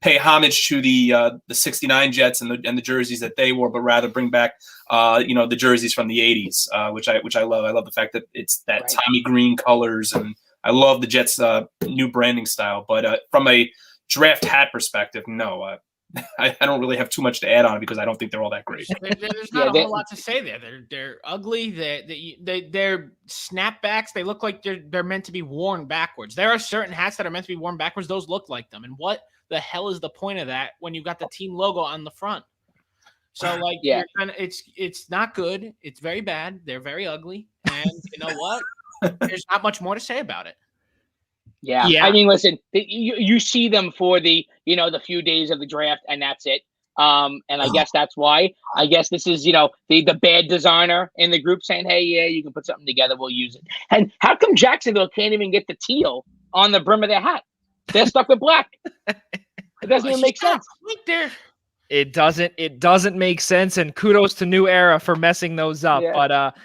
pay homage to the 69 Jets and the jerseys that they wore, but rather bring back the jerseys from the 80s, which I love. I love the fact that it's that Right. Tommy green colors, and I love the Jets new branding style. But from a draft hat perspective, no, I don't really have too much to add on it because I don't think they're all that great. There's not a whole lot to say there. They're ugly. They're snapbacks. They look like they're meant to be worn backwards. There are certain hats that are meant to be worn backwards. Those look like them. And what the hell is the point of that when you've got the team logo on the front? So like, Yeah. it's not good. It's very bad. They're very ugly. And you know what? There's not much more to say about it. Yeah. Yeah. I mean, listen, you see them for the few days of the draft, and that's it. And I guess that's why. I guess this is, the bad designer in the group saying, hey, yeah, you can put something together. We'll use it. And how come Jacksonville can't even get the teal on the brim of their hat? They're stuck with black. It doesn't even make sense. It doesn't make sense, and kudos to New Era for messing those up. Yeah. But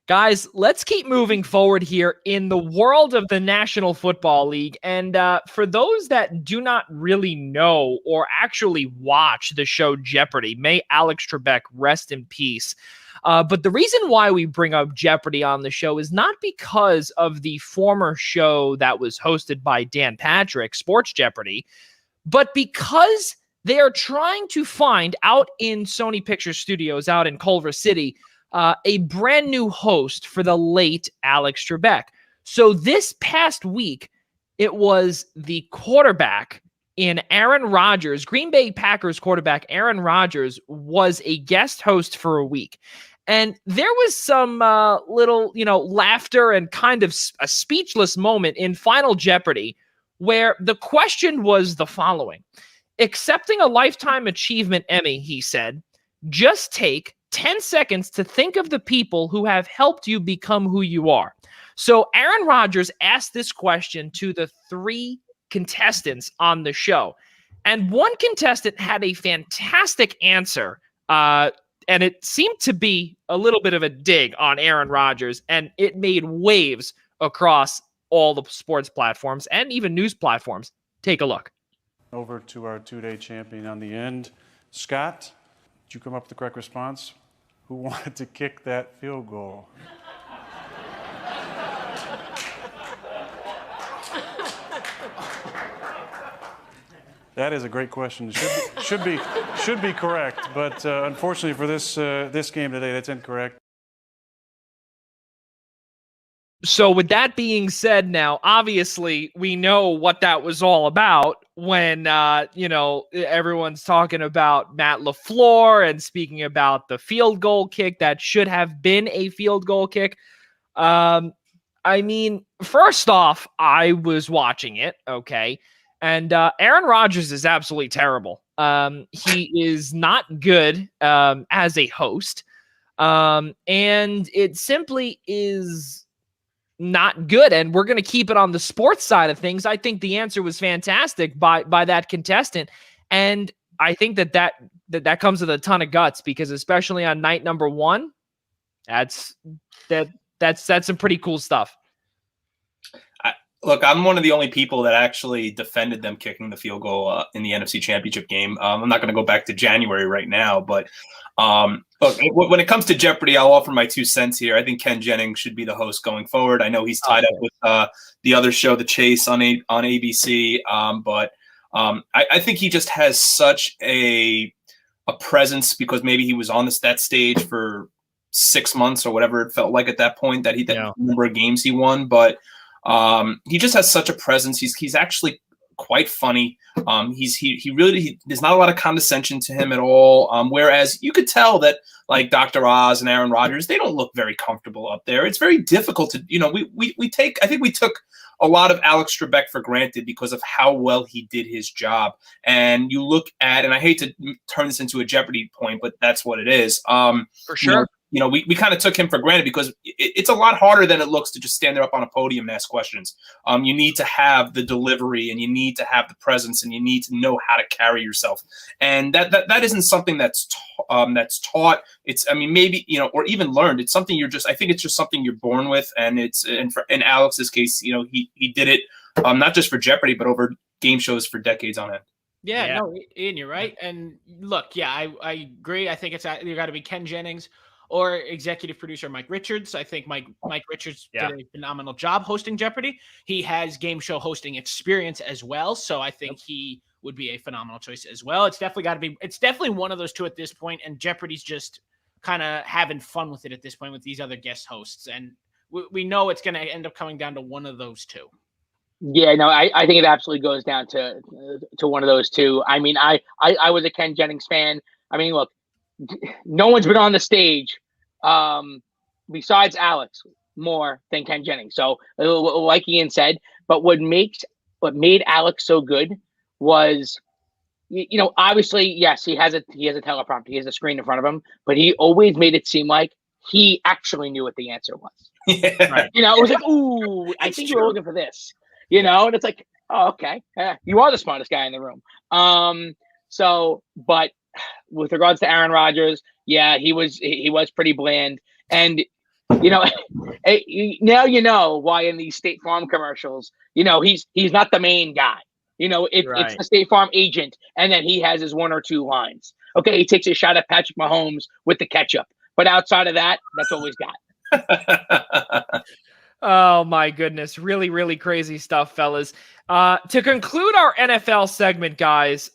guys, let's keep moving forward here in the world of the National Football League. And for those that do not really know or actually watch the show Jeopardy, may Alex Trebek rest in peace. But the reason why we bring up Jeopardy on the show is not because of the former show that was hosted by Dan Patrick, Sports Jeopardy, but because they are trying to find out in Sony Pictures Studios out in Culver City a brand new host for the late Alex Trebek. So this past week, it was the quarterback in Aaron Rodgers, Green Bay Packers quarterback Aaron Rodgers was a guest host for a week. And there was some little, laughter and kind of a speechless moment in Final Jeopardy where the question was the following. Accepting a Lifetime Achievement Emmy, he said, just take 10 seconds to think of the people who have helped you become who you are. So Aaron Rodgers asked this question to the 3 contestants on the show. And one contestant had a fantastic answer, and it seemed to be a little bit of a dig on Aaron Rodgers, and it made waves across all the sports platforms and even news platforms. Take a look. Over to our 2-day champion on the end. Scott, did you come up with the correct response? Who wanted to kick that field goal? That is a great question. Should be correct, but unfortunately for this game today, that's incorrect. So with that being said, now obviously we know what that was all about when everyone's talking about Matt LaFleur and speaking about the field goal kick that should have been a field goal kick. I mean, first off, I was watching it, okay, and Aaron Rodgers is absolutely terrible. He is not good as a host, and it simply is not good, and we're going to keep it on the sports side of things. I think the answer was fantastic by that contestant, and I think that comes with a ton of guts, because especially on night number 1, that's some pretty cool stuff. Look, I'm one of the only people that actually defended them kicking the field goal in the NFC Championship game. I'm not going to go back to January right now, but look, when it comes to Jeopardy, I'll offer my 2 cents here. I think Ken Jennings should be the host going forward. I know he's tied up with the other show, The Chase, on ABC, but I think he just has such a presence, because maybe he was on that stage for 6 months or whatever it felt like at that point, that number of games he won, but he just has such a presence. He's actually quite funny. He really there's not a lot of condescension to him at all. Whereas you could tell that, like, Dr. Oz and Aaron Rodgers, they don't look very comfortable up there. It's very difficult to, I think we took a lot of Alex Trebek for granted because of how well he did his job. And you look at, and I hate to turn this into a Jeopardy point, but that's what it is. For sure. We kind of took him for granted, because it's a lot harder than it looks to just stand there up on a podium and ask questions. You need to have the delivery, and you need to have the presence, and you need to know how to carry yourself. And that isn't something that's taught. It's, maybe, or even learned. It's something I think it's just something you're born with. And in Alex's case, he did it not just for Jeopardy, but over game shows for decades on end. Yeah, no, Ian, you're right. And look, I agree. I think it's either got to be Ken Jennings or executive producer Mike Richards. I think Mike Richards did a phenomenal job hosting Jeopardy. He has game show hosting experience as well, so I think he would be a phenomenal choice as well. It's definitely one of those 2 at this point, and Jeopardy's just kind of having fun with it at this point with these other guest hosts, and we know it's going to end up coming down to one of those 2. Yeah, no, I think it absolutely goes down to one of those 2. I mean, I was a Ken Jennings fan. I mean, look, no one's been on the stage besides Alex more than Ken Jennings. So, like Ian said, but what made Alex so good was, obviously, yes, he has a teleprompter, he has a screen in front of him, but he always made it seem like he actually knew what the answer was. Yeah. Right. It was like, ooh, I think you were looking for this. And it's like, oh, okay, you are the smartest guy in the room. But with regards to Aaron Rodgers, he was pretty bland. And now why in these State Farm commercials, he's not the main guy. It's the State Farm agent, and then he has his 1 or 2 lines. Okay, he takes a shot at Patrick Mahomes with the ketchup, but outside of that, that's all he's got. Oh my goodness. Really, really crazy stuff, fellas. To conclude our NFL segment, guys,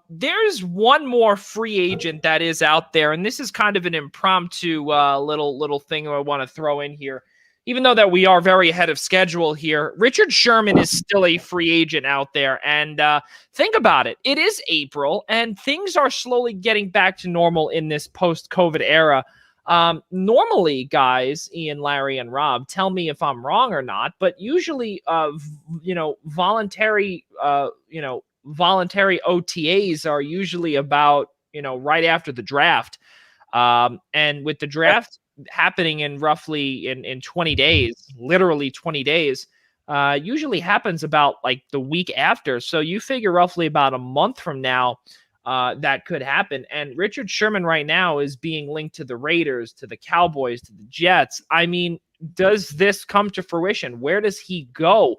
there's one more free agent that is out there, and this is kind of an impromptu little thing I want to throw in here. Even though that we are very ahead of schedule here, Richard Sherman is still a free agent out there. And think about it. It is April, and things are slowly getting back to normal in this post-COVID era. Normally, guys, Ian, Larry, and Rob, tell me if I'm wrong or not, but usually, voluntary OTAs are usually about, right after the draft. And with the draft happening in roughly in 20 days, literally 20 days, usually happens about like the week after. So you figure roughly about a month from now, that could happen. And Richard Sherman right now is being linked to the Raiders, to the Cowboys, to the Jets. I mean, does this come to fruition? Where does he go?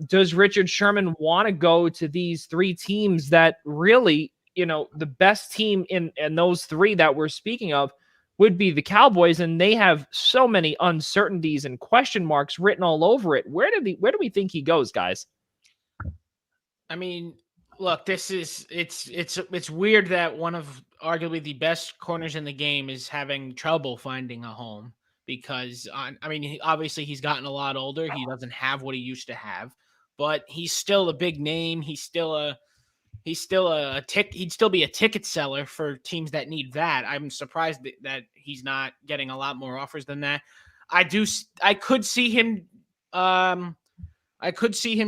Does Richard Sherman want to go to these three teams that really, the best team in those three that we're speaking of would be the Cowboys, and they have so many uncertainties and question marks written all over it. Where do we think he goes, guys? I mean, look, it's weird that one of arguably the best corners in the game is having trouble finding a home because, obviously he's gotten a lot older. He doesn't have what he used to have, but he's still a big name. He'd still be a ticket seller for teams that need that. I'm surprised that he's not getting a lot more offers than that. I could see him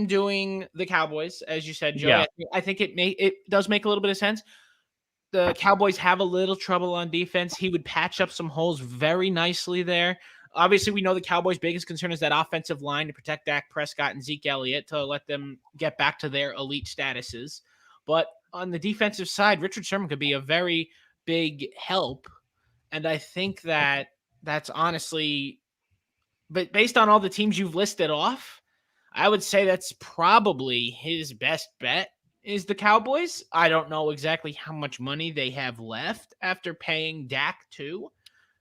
doing the Cowboys, as you said, Joey. Yeah. I think it does make a little bit of sense. The Cowboys have a little trouble on defense. He would patch up some holes very nicely there. Obviously, we know the Cowboys' biggest concern is that offensive line to protect Dak Prescott and Zeke Elliott to let them get back to their elite statuses. But on the defensive side, Richard Sherman could be a very big help. And I think that's honestly, but based on all the teams you've listed off, I would say that's probably his best bet is the Cowboys. I don't know exactly how much money they have left after paying Dak too.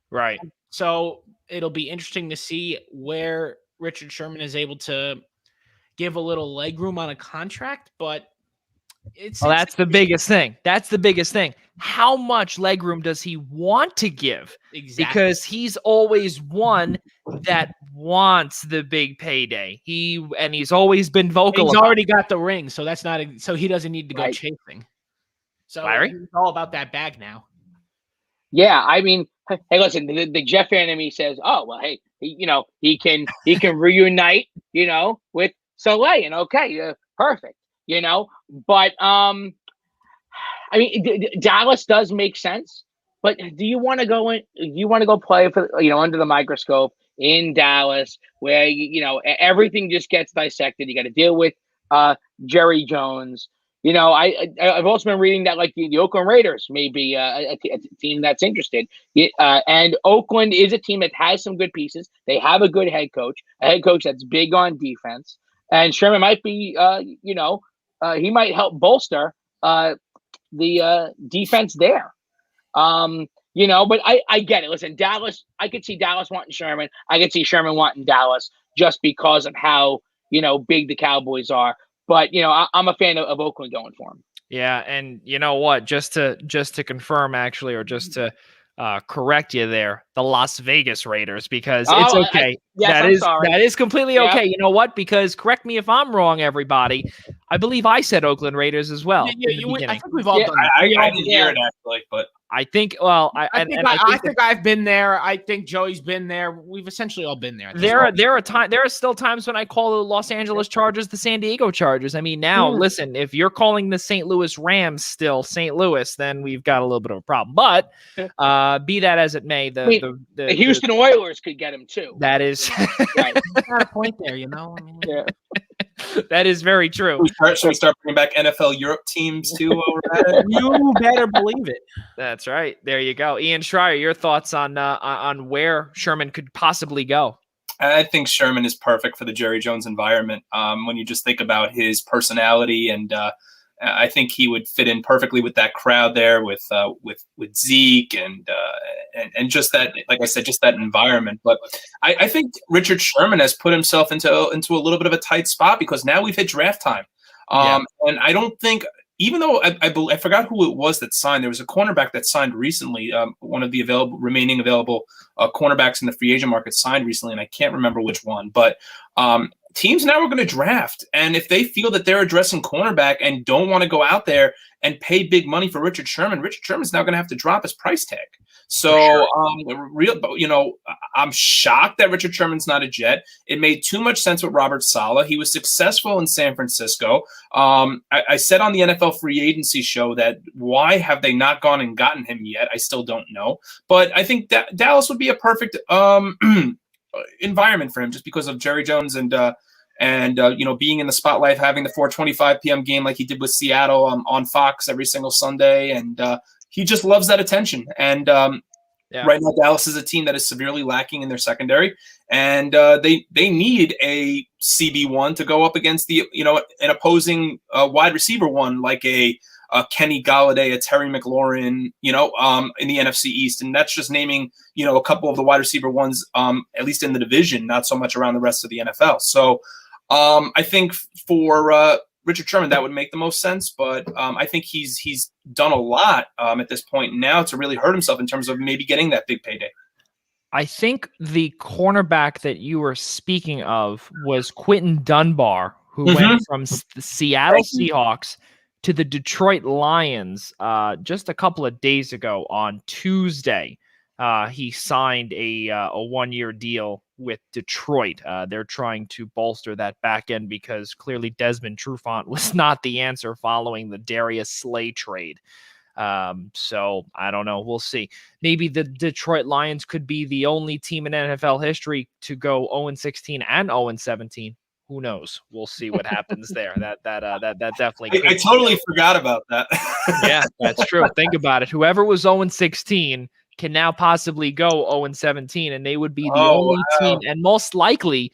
Right. So it'll be interesting to see where Richard Sherman is able to give a little leg room on a contract, but that's the biggest thing. That's the biggest thing. How much legroom does he want to give? Exactly. Because he's always one that wants the big payday. He's always been vocal. He's already got the ring, so so he doesn't need to go chasing. So Larry? It's all about that bag now. Yeah, I mean, hey, listen, the Jeff enemy says, "Oh, well, hey, he can reunite, with Soleil, and okay, perfect." But Dallas does make sense, but do you want to go in? You want to go play for under the microscope in Dallas, where everything just gets dissected? You got to deal with Jerry Jones. I've also been reading that like the Oakland Raiders may be a team that's interested. And Oakland is a team that has some good pieces. They have a good head coach that's big on defense, and Sherman might be he might help bolster the defense there. But I get it. Listen, Dallas, I could see Dallas wanting Sherman. I could see Sherman wanting Dallas just because of how, big the Cowboys are. But, I'm a fan of Oakland going for him. Yeah. And you know what, just to confirm actually, or just to correct you there, the Las Vegas Raiders, because it's okay. That is completely okay. Yep. You know what? Because correct me if I'm wrong, everybody. I believe I said Oakland Raiders as well. I think we've all done that. I didn't hear it actually, but I think. Well, I think I've been there. I think Joey's been there. We've essentially all been there. There are still times when I call the Los Angeles Chargers the San Diego Chargers. I mean, now listen, if you're calling the St. Louis Rams still St. Louis, then we've got a little bit of a problem. But be that as it may, the Houston Oilers could get him too. That is right. Got a point there, Yeah. That is very true. Should we start bringing back NFL Europe teams too? You better believe it. That's right. There you go. Ian Schraier, your thoughts on where Sherman could possibly go? I think Sherman is perfect for the Jerry Jones environment. When you just think about his personality, and I think he would fit in perfectly with that crowd there, with Zeke and just that, like I said, just that environment. But I think Richard Sherman has put himself into a little bit of a tight spot because now we've hit draft time, and I don't think. Even though I forgot who it was that signed, there was a cornerback that signed recently. One of the remaining available cornerbacks in the free agent market signed recently, and I can't remember which one. But teams now are going to draft. And if they feel that they're addressing cornerback and don't want to go out there and pay big money for Richard Sherman's now going to have to drop his price tag. So, I'm shocked that Richard Sherman's not a Jet. It made too much sense with Robert Saleh. He was successful in San Francisco. I said on the NFL free agency show that why have they not gone and gotten him yet? I still don't know. But I think that Dallas would be a perfect environment for him, just because of Jerry Jones and being in the spotlight, having the 4:25 p.m. game like he did with Seattle on Fox every single Sunday, and he just loves that attention. And right now, Dallas is a team that is severely lacking in their secondary, and they need a CB1 to go up against an opposing wide receiver one like a Kenny Galladay, a Terry McLaurin, in the NFC East. And that's just naming, a couple of the wide receiver ones, at least in the division, not so much around the rest of the NFL. So I think for Richard Sherman, that would make the most sense. But I think he's done a lot at this point now to really hurt himself in terms of maybe getting that big payday. I think the cornerback that you were speaking of was Quentin Dunbar, who went from the Seattle Seahawks to the Detroit Lions just a couple of days ago on Tuesday. He signed a 1-year deal with Detroit. They're trying to bolster that back end because clearly Desmond Trufant was not the answer following the Darius Slay trade. So I don't know. We'll see. Maybe the Detroit Lions could be the only team in NFL history to go 0-16 and 0-17. Who knows? We'll see what happens there. That definitely. I totally forgot about that. Yeah, that's true. Think about it. Whoever was 0-16 can now possibly go 0-17, and they would be the only team, and most likely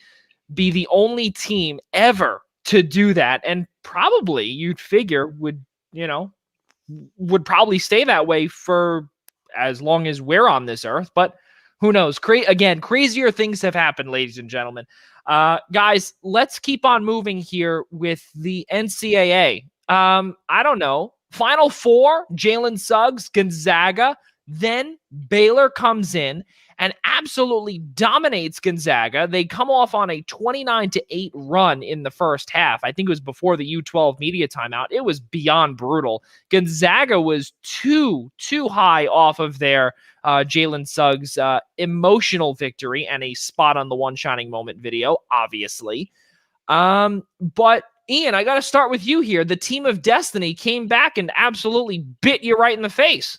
be the only team ever to do that. And probably you'd figure would probably stay that way for as long as we're on this earth. But who knows? Crazier things have happened, ladies and gentlemen. Guys, let's keep on moving here with the NCAA. I don't know. Final four, Jalen Suggs, Gonzaga. Then Baylor comes in and absolutely dominates Gonzaga. They come off on a 29-8 run in the first half. I think it was before the U12 media timeout. It was beyond brutal. Gonzaga was too high off of their Jalen Suggs emotional victory and a spot on the One Shining Moment video, obviously. But Ian, I got to start with you here. The team of destiny came back and absolutely bit you right in the face.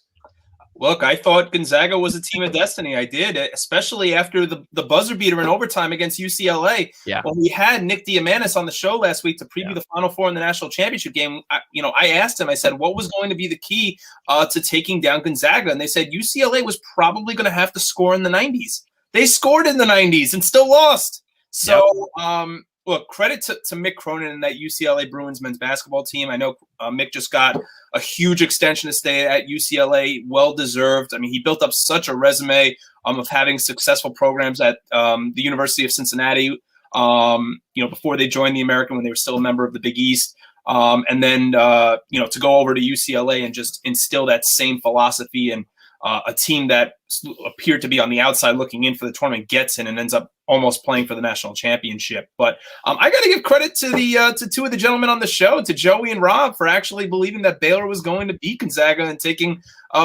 Look, I thought Gonzaga was a team of destiny. I did, especially after the buzzer beater in overtime against UCLA. Yeah. When we had Nick Diamanis on the show last week to preview the Final Four in the national championship game, I asked him, I said, what was going to be the key to taking down Gonzaga? And they said UCLA was probably going to have to score in the 90s. They scored in the 90s and still lost. So, look, credit to Mick Cronin and that UCLA Bruins men's basketball team. I know Mick just got a huge extension to stay at UCLA, well-deserved. I mean, he built up such a resume of having successful programs at the University of Cincinnati, before they joined the American when they were still a member of the Big East. And then, to go over to UCLA and just instill that same philosophy, and a team that appeared to be on the outside looking in for the tournament gets in and ends up almost playing for the national championship. But I got to give credit to to two of the gentlemen on the show, to Joey and Rob, for actually believing that Baylor was going to beat Gonzaga and taking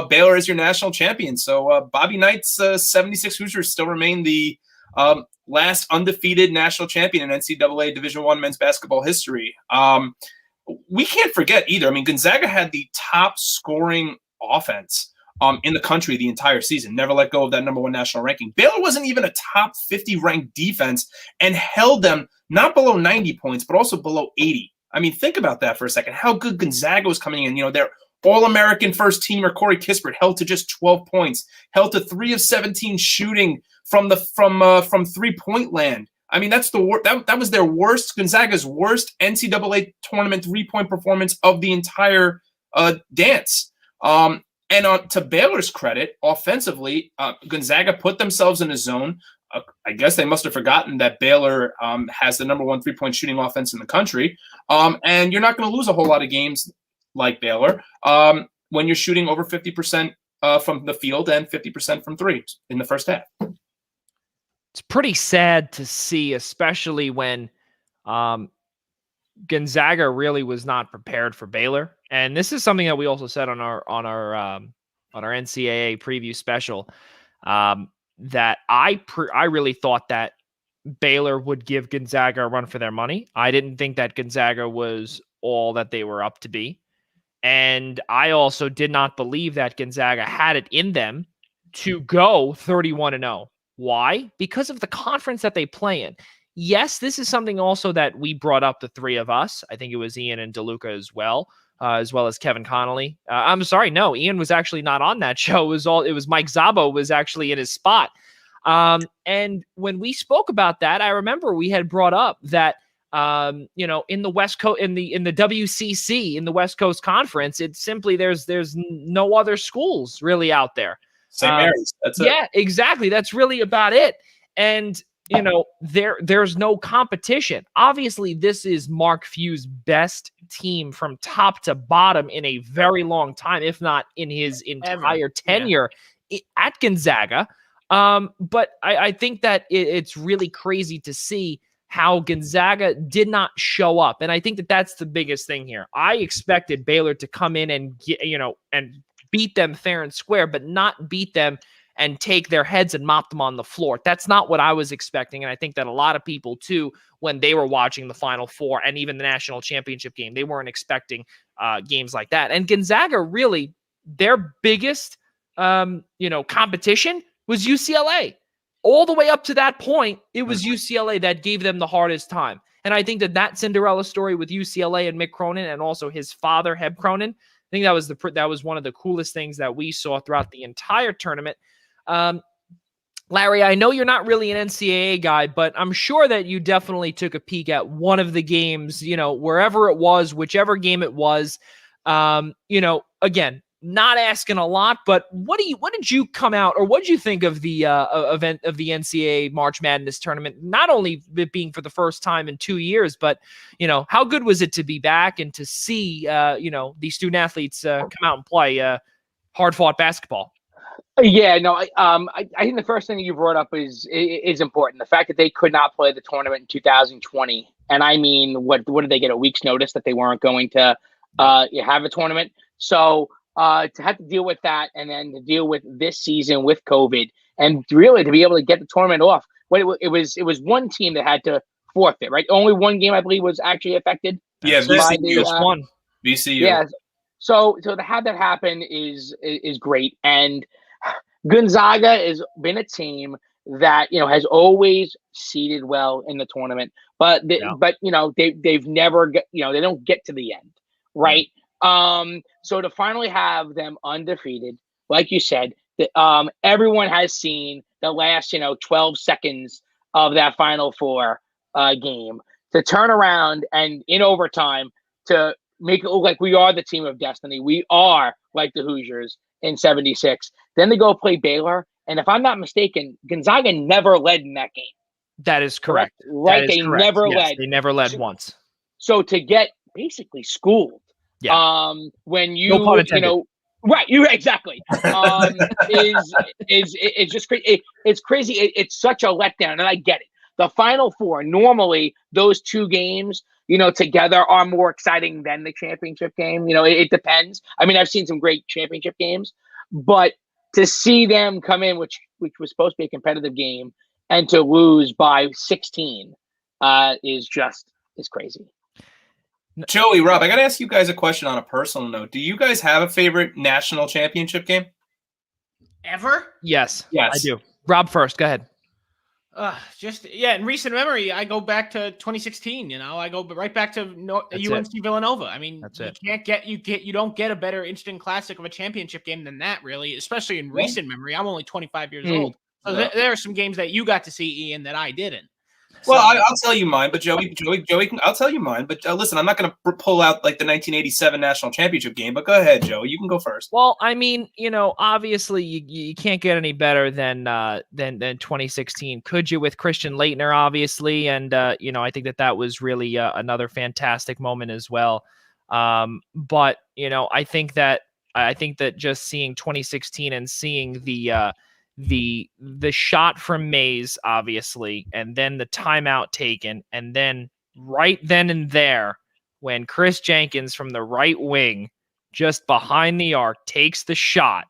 Baylor as your national champion. So Bobby Knight's 76 Hoosiers still remain the last undefeated national champion in NCAA Division I men's basketball history. We can't forget either. I mean, Gonzaga had the top scoring offense in the country the entire season, never let go of that number 1 national ranking. Baylor wasn't even a top 50 ranked defense and held them not below 90 points, but also below 80. I mean, think about that for a second, how good Gonzaga was coming in. Their All-American first teamer, Corey Kispert, held to just 12 points, held to 3 of 17 shooting from 3-point land. I mean, that's that was their worst, Gonzaga's worst NCAA tournament 3-point performance of the entire dance. And to Baylor's credit, offensively, Gonzaga put themselves in a zone. I guess they must have forgotten that Baylor has the number 1 3-point shooting offense in the country. And you're not going to lose a whole lot of games like Baylor when you're shooting over 50% from the field and 50% from 3 in the first half. It's pretty sad to see, especially when Gonzaga really was not prepared for Baylor, and this is something that we also said on our NCAA preview special, that I really thought that Baylor would give Gonzaga a run for their money. I didn't think that Gonzaga was all that they were up to be, and I also did not believe that Gonzaga had it in them to go 31-0. Why? Because of the conference that they play in. Yes, this is something also that we brought up, the three of us. I think it was Ian and DeLuca as well as Kevin Connolly. I'm sorry, no, Ian was actually not on that show. It was Mike Szabo was actually in his spot. And when we spoke about that, I remember we had brought up that in the West Coast, in the WCC, in the West Coast Conference, it's simply there's no other schools really out there. St. Mary's. That's it. Yeah, exactly. That's really about it. And there's no competition. Obviously, this is Mark Few's best team from top to bottom in a very long time, if not in his entire tenure at Gonzaga. But I think that it's really crazy to see how Gonzaga did not show up. And I think that that's the biggest thing here. I expected Baylor to come in and and beat them fair and square, but not beat them and take their heads and mop them on the floor. That's not what I was expecting. And I think that a lot of people too, when they were watching the Final Four and even the national championship game, they weren't expecting games like that. And Gonzaga, really, their biggest, competition was UCLA. All the way up to that point, it was UCLA that gave them the hardest time. And I think that Cinderella story with UCLA and Mick Cronin and also his father, Heb Cronin, I think that was one of the coolest things that we saw throughout the entire tournament. Larry, I know you're not really an NCAA guy, but I'm sure that you definitely took a peek at one of the games, wherever it was, whichever game it was. Again, not asking a lot, but what did you come out, or what did you think of the event of the NCAA March Madness tournament? Not only it being for the first time in 2 years, but how good was it to be back and to see these student athletes come out and play hard fought basketball? Yeah, no, I think the first thing that you brought up is important. The fact that they could not play the tournament in 2020, and I mean, what did they get, a week's notice that they weren't going to have a tournament? So to have to deal with that, and then to deal with this season with COVID, and really to be able to get the tournament off. It was one team that had to forfeit, right? Only one game, I believe, was actually affected. Yeah, VCU. VCU. Yeah. So to have that happen is great. And Gonzaga has been a team that has always seeded well in the tournament, but they've never they don't get to the end, right? So to finally have them undefeated, like you said, everyone has seen the last 12 seconds of that Final Four game, to turn around and in overtime to make it look like we are the team of destiny. We are like the Hoosiers in '76. Then they go play Baylor, and if I'm not mistaken, Gonzaga never led in that game. That is correct. Right? They never led. They never led once. So to get basically schooled, when you right, you exactly is just crazy. It's crazy. It's such a letdown, and I get it. The Final Four, normally those two games, together are more exciting than the championship game. It depends. I mean, I've seen some great championship games, but to see them come in, which was supposed to be a competitive game, and to lose by 16 is crazy. Joey, Rob, I got to ask you guys a question on a personal note. Do you guys have a favorite national championship game? Ever? Yes, I do. Rob first. Go ahead. In recent memory, I go back to 2016. I go right back to UNC Villanova. I mean, you don't get a better instant classic of a championship game than that, really, especially in recent memory. I'm only 25 years old, so there are some games that you got to see, Ian, that I didn't. Well, I'll tell you mine, but Joey, I'll tell you mine. But listen, I'm not going to pull out like the 1987 national championship game. But go ahead, Joey. You can go first. Well, I mean, obviously you can't get any better than 2016, could you? With Christian Laettner, obviously, and I think that was really another fantastic moment as well. But I think that just seeing 2016 and seeing the shot from Mays, obviously, and then the timeout taken, and then right then and there when Chris Jenkins from the right wing, just behind the arc, takes the shot,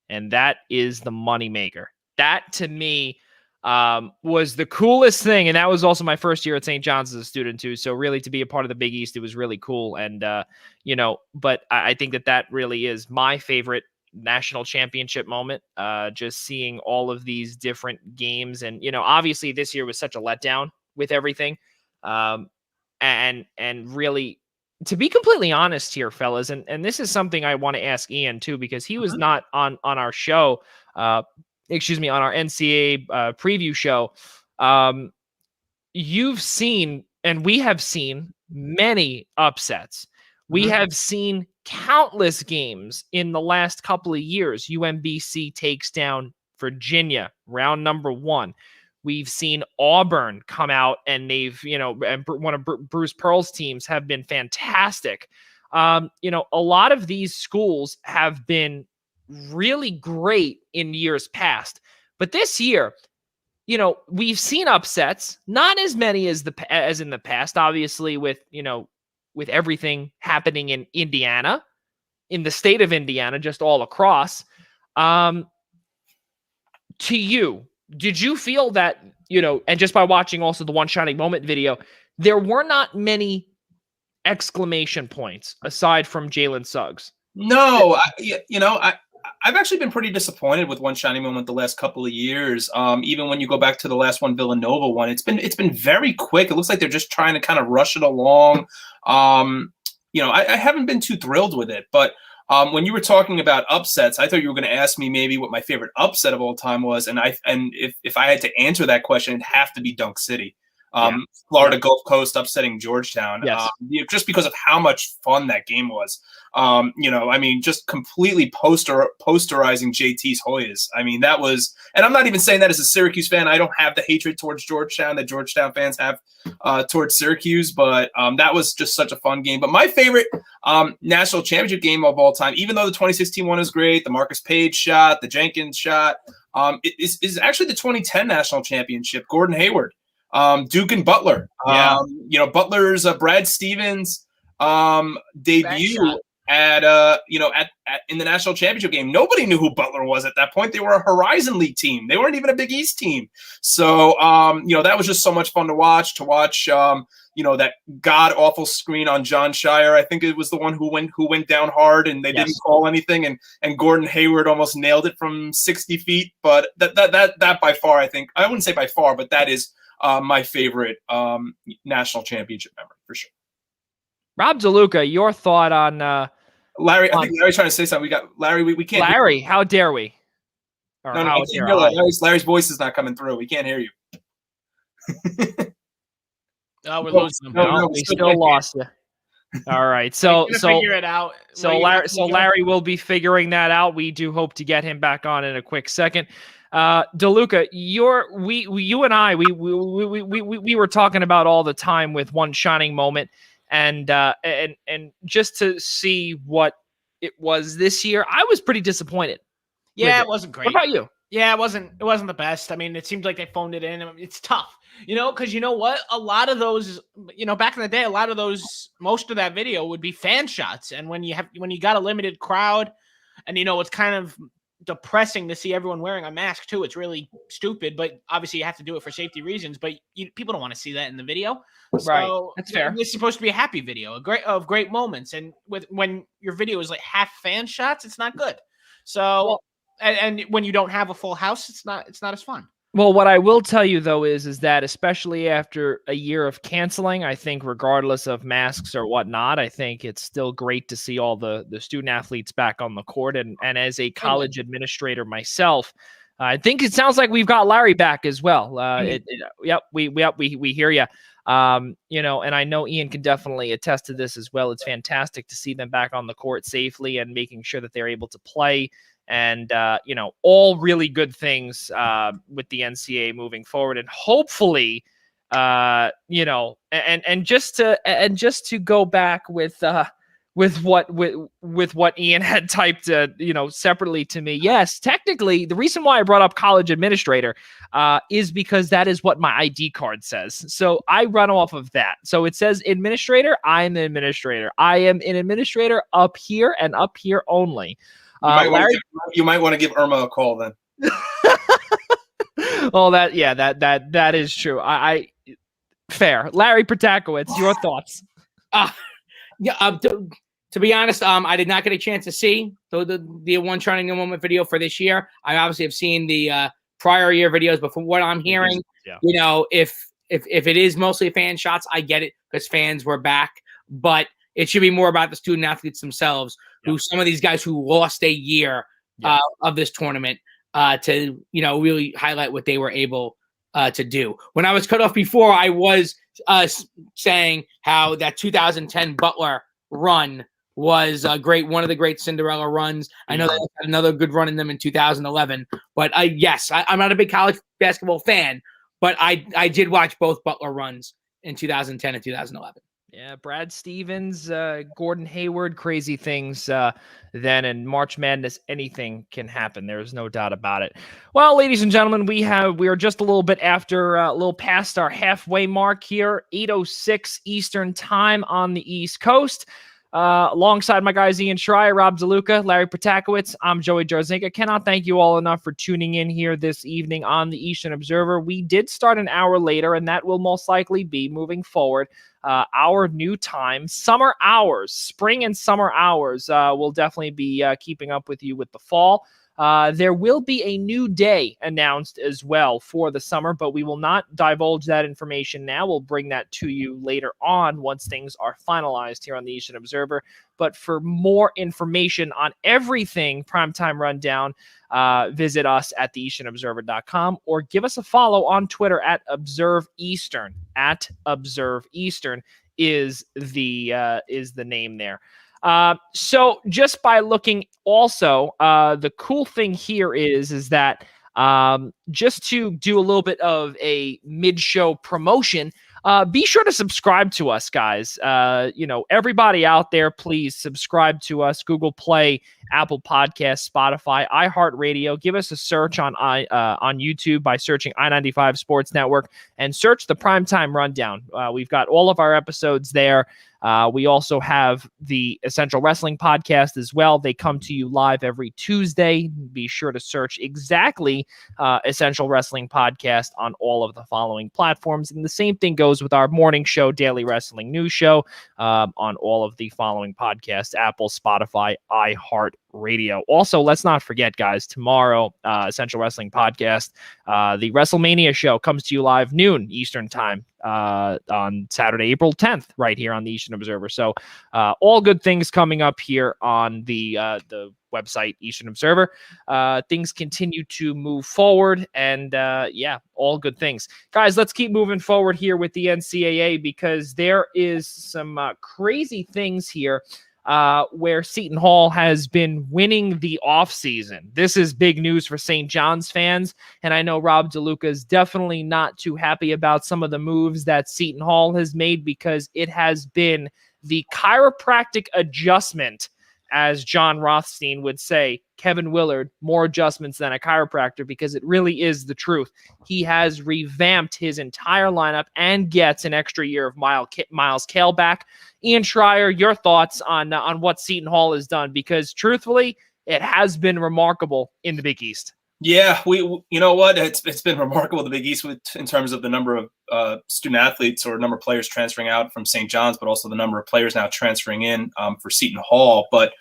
and that is the moneymaker. That, to me, was the coolest thing, and that was also my first year at St. John's as a student, too, so really to be a part of the Big East, it was really cool, and, but I think that really is my favorite national championship moment, just seeing all of these different games, and, obviously this year was such a letdown with everything, and really, to be completely honest here, fellas, and this is something I want to ask Ian too, because he was not on our show, on our NCAA preview show. You've seen, and we have seen many upsets. We have seen countless games in the last couple of years. UMBC takes down Virginia, round number 1. We've seen Auburn come out, and they've, and one of Bruce Pearl's teams have been fantastic. A lot of these schools have been really great in years past, but this year, we've seen upsets, not as many as in the past, obviously with everything happening in Indiana, in the state of Indiana, just all across. To you, did you feel that, and just by watching also the One Shining Moment video, there were not many exclamation points aside from Jalen Suggs? No, I've actually been pretty disappointed with One Shining Moment the last couple of years. Even when you go back to the last one, Villanova one, it's been very quick. It looks like they're just trying to kind of rush it along. I haven't been too thrilled with it, but when you were talking about upsets, I thought you were going to ask me maybe what my favorite upset of all time was, and if I had to answer that question, it'd have to be Dunk City. Florida Gulf Coast upsetting Georgetown, just because of how much fun that game was. Just completely posterizing JT's Hoyas. That was, and I'm not even saying that as a Syracuse fan. I don't have the hatred towards Georgetown that Georgetown fans have towards Syracuse, but that was just such a fun game. But my favorite national championship game of all time, even though the 2016 one is great, the Marcus Page shot, the Jenkins shot, is actually the 2010 national championship. Gordon Hayward. Duke and Butler. Butler's Brad Stevens debut at in the national championship game. Nobody knew who Butler was at that point. They were a Horizon League team. They weren't even a Big East team. So that was just so much fun to watch. That god awful screen on John Schraier. I think it was the one who went down hard and they didn't call anything, and Gordon Hayward almost nailed it from 60 feet. But that by far, I think, I wouldn't say by far, but that is my favorite national championship memory for sure. Rob DeLuca, your thought on Larry? I think Larry's trying to say something. We got Larry. We can't. Larry, how dare we? Larry's voice is not coming through. We can't hear you. Oh, we're losing him. No, we still lost you. All right, so figure it out. Larry will be figuring that out. We do hope to get him back on in a quick second. DeLuca, you and I, we were talking about all the time with One Shining Moment, and just to see what it was this year, I was pretty disappointed. Yeah, it wasn't great. What about you? Yeah, it wasn't the best. It seemed like they phoned it in. It's tough, because you know what? A lot of those, back in the day, most of that video would be fan shots. And when you got a limited crowd, and it's kind of depressing to see everyone wearing a mask too. It's really stupid, but obviously you have to do it for safety reasons. But people don't want to see that in the video, right? That's fair. It's supposed to be a happy video, of great moments, and when your video is like half fan shots, it's not good. So. And when you don't have a full house, it's not as fun. Well, what I will tell you though is that especially after a year of canceling, I think regardless of masks or whatnot, I think it's still great to see all the student athletes back on the court. And as a college administrator myself, I think it sounds like we've got Larry back as well. We hear you. And I know Ian can definitely attest to this as well. It's fantastic to see them back on the court safely and making sure that they're able to play. And, all really good things with the NCAA moving forward. And hopefully, and just to go back with with what Ian had typed, separately to me. Yes, technically, the reason why I brought up college administrator is because that is what my ID card says. So I run off of that. So it says administrator. I'm an administrator. I am an administrator up here and up here only. You might want to give Irma a call then. Oh, that is true. I fair. Larry Protakowicz, your thoughts? To be honest, I did not get a chance to see the one turning a moment video for this year. I obviously have seen the prior year videos, but from what I'm hearing, if it is mostly fan shots, I get it because fans were back, but it should be more about the student athletes themselves, who some of these guys who lost a year of this tournament to really highlight what they were able to do. When I was cut off before, I was saying how that 2010 Butler run was great, one of the great Cinderella runs. I know they had another good run in them in 2011, but I'm not a big college basketball fan, but I did watch both Butler runs in 2010 and 2011. Yeah, Brad Stevens, Gordon Hayward, crazy things then, and March Madness, anything can happen. There is no doubt about it. Well, ladies and gentlemen, we are just a little bit a little past our halfway mark here, 8:06 Eastern time on the East Coast. Alongside my guys Ian Schraier, Rob DeLuca, Larry Protakowicz, I'm Joey Jarzynka. Cannot thank you all enough for tuning in here this evening on the Eastern Observer. We did start an hour later, and that will most likely be moving forward. Our new time, summer hours, spring and summer hours. We'll definitely be keeping up with you with the fall. There will be a new day announced as well for the summer, but we will not divulge that information now. We'll bring that to you later on once things are finalized here on the Eastern Observer. But for more information on everything Primetime Rundown, visit us at theeasternobserver.com or give us a follow on Twitter at ObserveEastern. At ObserveEastern is the name there. So just by looking also, the cool thing here is that just to do a little bit of a mid-show promotion, be sure to subscribe to us, guys. Everybody out there, please subscribe to us. Google Play, Apple Podcasts, Spotify, iHeartRadio. Give us a search on YouTube by searching I-95 Sports Network and search the Primetime Rundown. We've got all of our episodes there. We also have the Essential Wrestling Podcast as well. They come to you live every Tuesday. Be sure to search exactly Essential Wrestling Podcast on all of the following platforms. And the same thing goes with our morning show, Daily Wrestling News Show, on all of the following podcasts: Apple, Spotify, iHeartRadio. Also, let's not forget, guys, tomorrow, Essential Wrestling Podcast, the WrestleMania show comes to you live noon Eastern time on Saturday, April 10th, right here on the Eastern Observer. So all good things coming up here on the website, Eastern Observer. Things continue to move forward, and all good things. Guys, let's keep moving forward here with the NCAA, because there is some crazy things here where Seton Hall has been winning the offseason. This is big news for St. John's fans, and I know Rob DeLuca is definitely not too happy about some of the moves that Seton Hall has made, because it has been the chiropractic adjustment, as John Rothstein would say. Kevin Willard, more adjustments than a chiropractor, because it really is the truth. He has revamped his entire lineup and gets an extra year of Miles Cale back. Ian Schraier, your thoughts on what Seton Hall has done, because truthfully, it has been remarkable in the Big East. Yeah, you know what? It's been remarkable, the Big East, in terms of the number of student athletes or number of players transferring out from St. John's, but also the number of players now transferring in for Seton Hall. But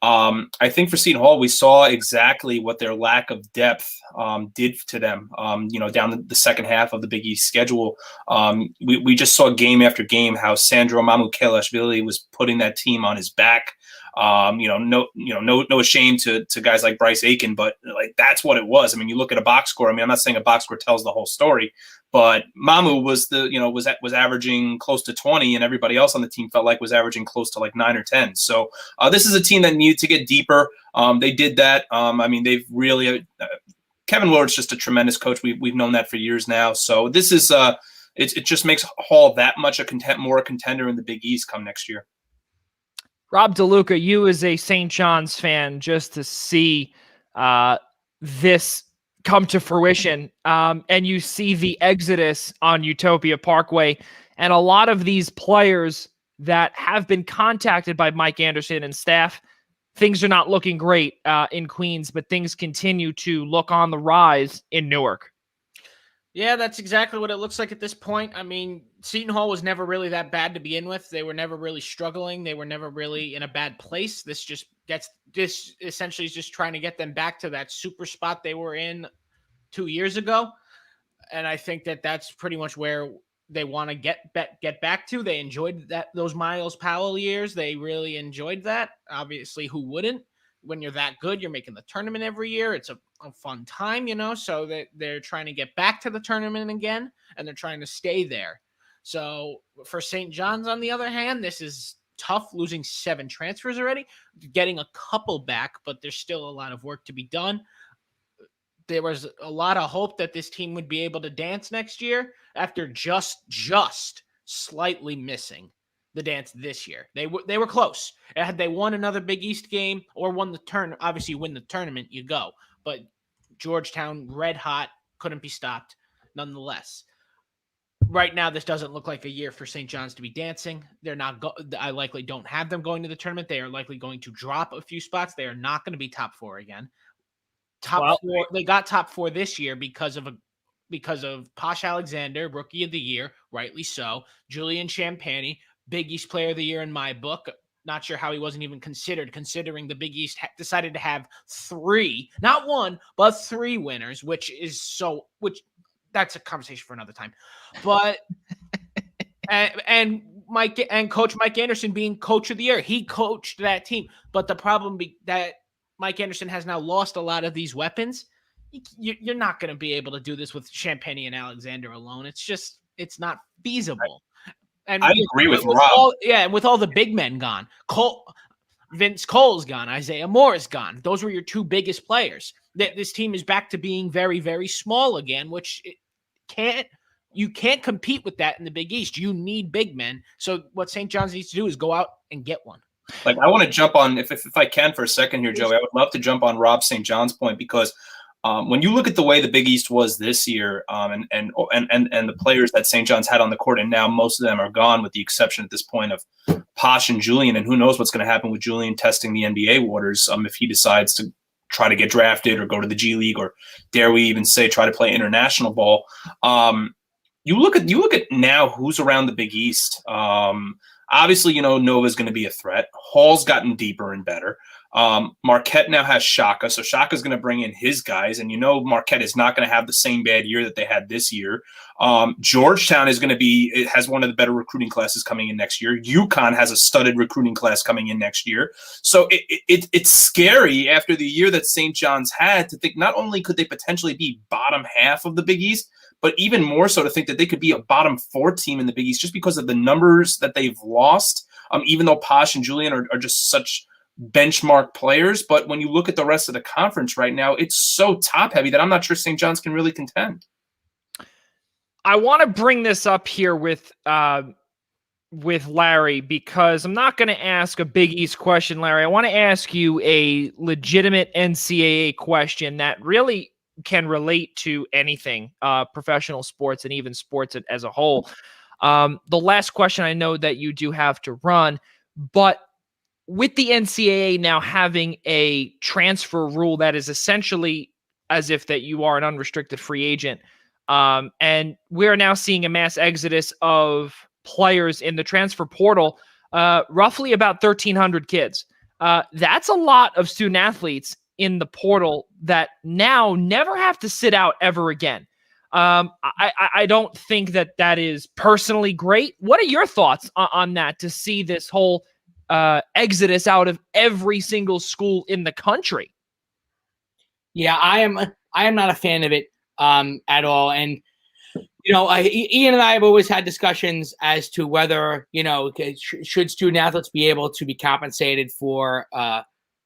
I think for Seton Hall, we saw exactly what their lack of depth did to them. Down the second half of the Big East schedule, we just saw game after game how Sandro Mamukelashvili was putting that team on his back. No shame to guys like Bryce Aiken, but like that's what it was. I mean, you look at a box score. I mean, I'm not saying a box score tells the whole story, but Mamu was was averaging close to 20, and everybody else on the team felt like was averaging close to like 9 or 10. So this is a team that needed to get deeper. They did that. They've really Kevin Willard's just a tremendous coach. We've known that for years now. So this is it just makes Hall that much more a contender in the Big East come next year. Rob DeLuca, you as a St. John's fan, just to see this come to fruition, and you see the exodus on Utopia Parkway, and a lot of these players that have been contacted by Mike Anderson and staff, things are not looking great in Queens, but things continue to look on the rise in Newark. Yeah, that's exactly what it looks like at this point. I mean, Seton Hall was never really that bad to begin with. They were never really struggling. They were never really in a bad place. This essentially is just trying to get them back to that super spot they were in 2 years ago. And I think that that's pretty much where they want to get back to. They enjoyed those Miles Powell years. They really enjoyed that. Obviously, who wouldn't? When you're that good, you're making the tournament every year. It's a fun time, so that they're trying to get back to the tournament again, and they're trying to stay there. So for St. John's, on the other hand, this is tough, losing 7 transfers already, getting a couple back, but there's still a lot of work to be done. There was a lot of hope that this team would be able to dance next year after just slightly missing the dance this year. They were close. Had they won another Big East game or won the turn, obviously you win the tournament, you go. But Georgetown, red hot, couldn't be stopped nonetheless. Right now, this doesn't look like a year for St. John's to be dancing. They're not. I likely don't have them going to the tournament. They are likely going to drop a few spots. They are not going to be top 4 again. Top 4. They got top 4 this year because of Posh Alexander, Rookie of the Year, rightly so. Julian Champagny, Big East Player of the Year in my book. Not sure how he wasn't even considered, considering the Big East decided to have 3, not 1, but 3 winners, which that's a conversation for another time. But and Coach Mike Anderson being Coach of the Year, he coached that team. But the problem that Mike Anderson has now lost a lot of these weapons. You're not going to be able to do this with Champagny and Alexander alone. It's not feasible. And I agree with Rob. And with all the big men gone, Vince Cole's gone, Isaiah Moore is gone. Those were your 2 biggest players. This team is back to being very, very small again, which you can't compete with that in the Big East. You need big men. So what St. John's needs to do is go out and get one. Like, I want to jump on, if I can for a second here, Joey, I would love to jump on Rob St. John's point, because when you look at the way the Big East was this year, and the players that St. John's had on the court, and now most of them are gone, with the exception at this point of Posh and Julian, and who knows what's going to happen with Julian testing the NBA waters, if he decides to try to get drafted or go to the G League, or dare we even say try to play international ball. You look at now who's around the Big East. Obviously, Nova's going to be a threat. Hall's gotten deeper and better. Marquette now has Shaka, so Shaka's going to bring in his guys, and Marquette is not going to have the same bad year that they had this year. Georgetown is going to has one of the better recruiting classes coming in next year. UConn has a studded recruiting class coming in next year. So it's scary after the year that St. John's had to think not only could they potentially be bottom half of the Big East, but even more so to think that they could be a bottom 4 team in the Big East just because of the numbers that they've lost, even though Posh and Julian are just such benchmark players. But when you look at the rest of the conference right now, it's so top-heavy that I'm not sure St. John's can really contend. I want to bring this up here with Larry, because I'm not going to ask a Big East question, Larry. I want to ask you a legitimate NCAA question that really can relate to anything, professional sports and even sports as a whole. The last question, I know that you do have to run, but with the NCAA now having a transfer rule that is essentially as if that you are an unrestricted free agent, and we're now seeing a mass exodus of players in the transfer portal, roughly about 1,300 kids. That's a lot of student athletes in the portal that now never have to sit out ever again. I don't think that is personally great. What are your thoughts on that, to see this whole exodus out of every single school in the country? Yeah, I am not a fan of it at all. And Ian and I have always had discussions as to whether should student athletes be able to be compensated for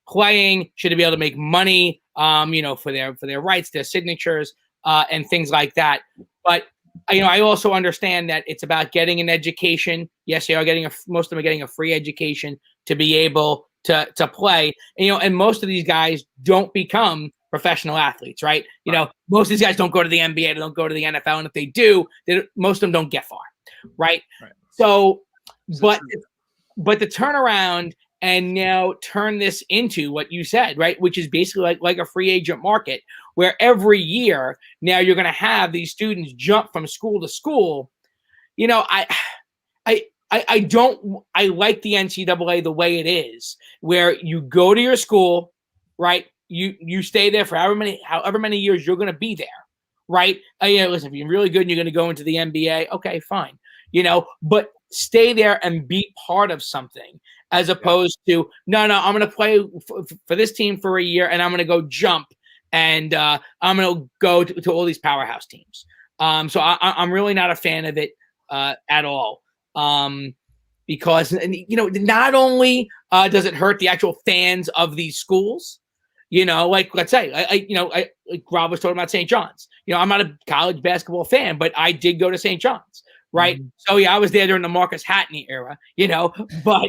playing? Should they be able to make money? For their rights, their signatures, and things like that. But I also understand that it's about getting an education. Yes, they are most of them are getting a free education to be able to play. And most of these guys don't become professional athletes, right? Most of these guys don't go to the NBA, they don't go to the NFL, and if they do, most of them don't get far, right? So, but the turnaround and now turn this into what you said, right? Which is basically like a free agent market where every year now you're going to have these students jump from school to school. I like the NCAA the way it is, where you go to your school, right? You stay there for however many years you're going to be there, right? Listen, if you're really good and you're going to go into the NBA, okay, fine. But stay there and be part of something, as opposed to no, I'm going to play for this team for a year and I'm going to go jump and I'm going to go to all these powerhouse teams. So I'm really not a fan of it at all. Because not only does it hurt the actual fans of these schools, like let's say like Rob was talking about St. John's. I'm not a college basketball fan, but I did go to St. John's. Right. Mm-hmm. So yeah, I was there during the Marcus Hattney era, but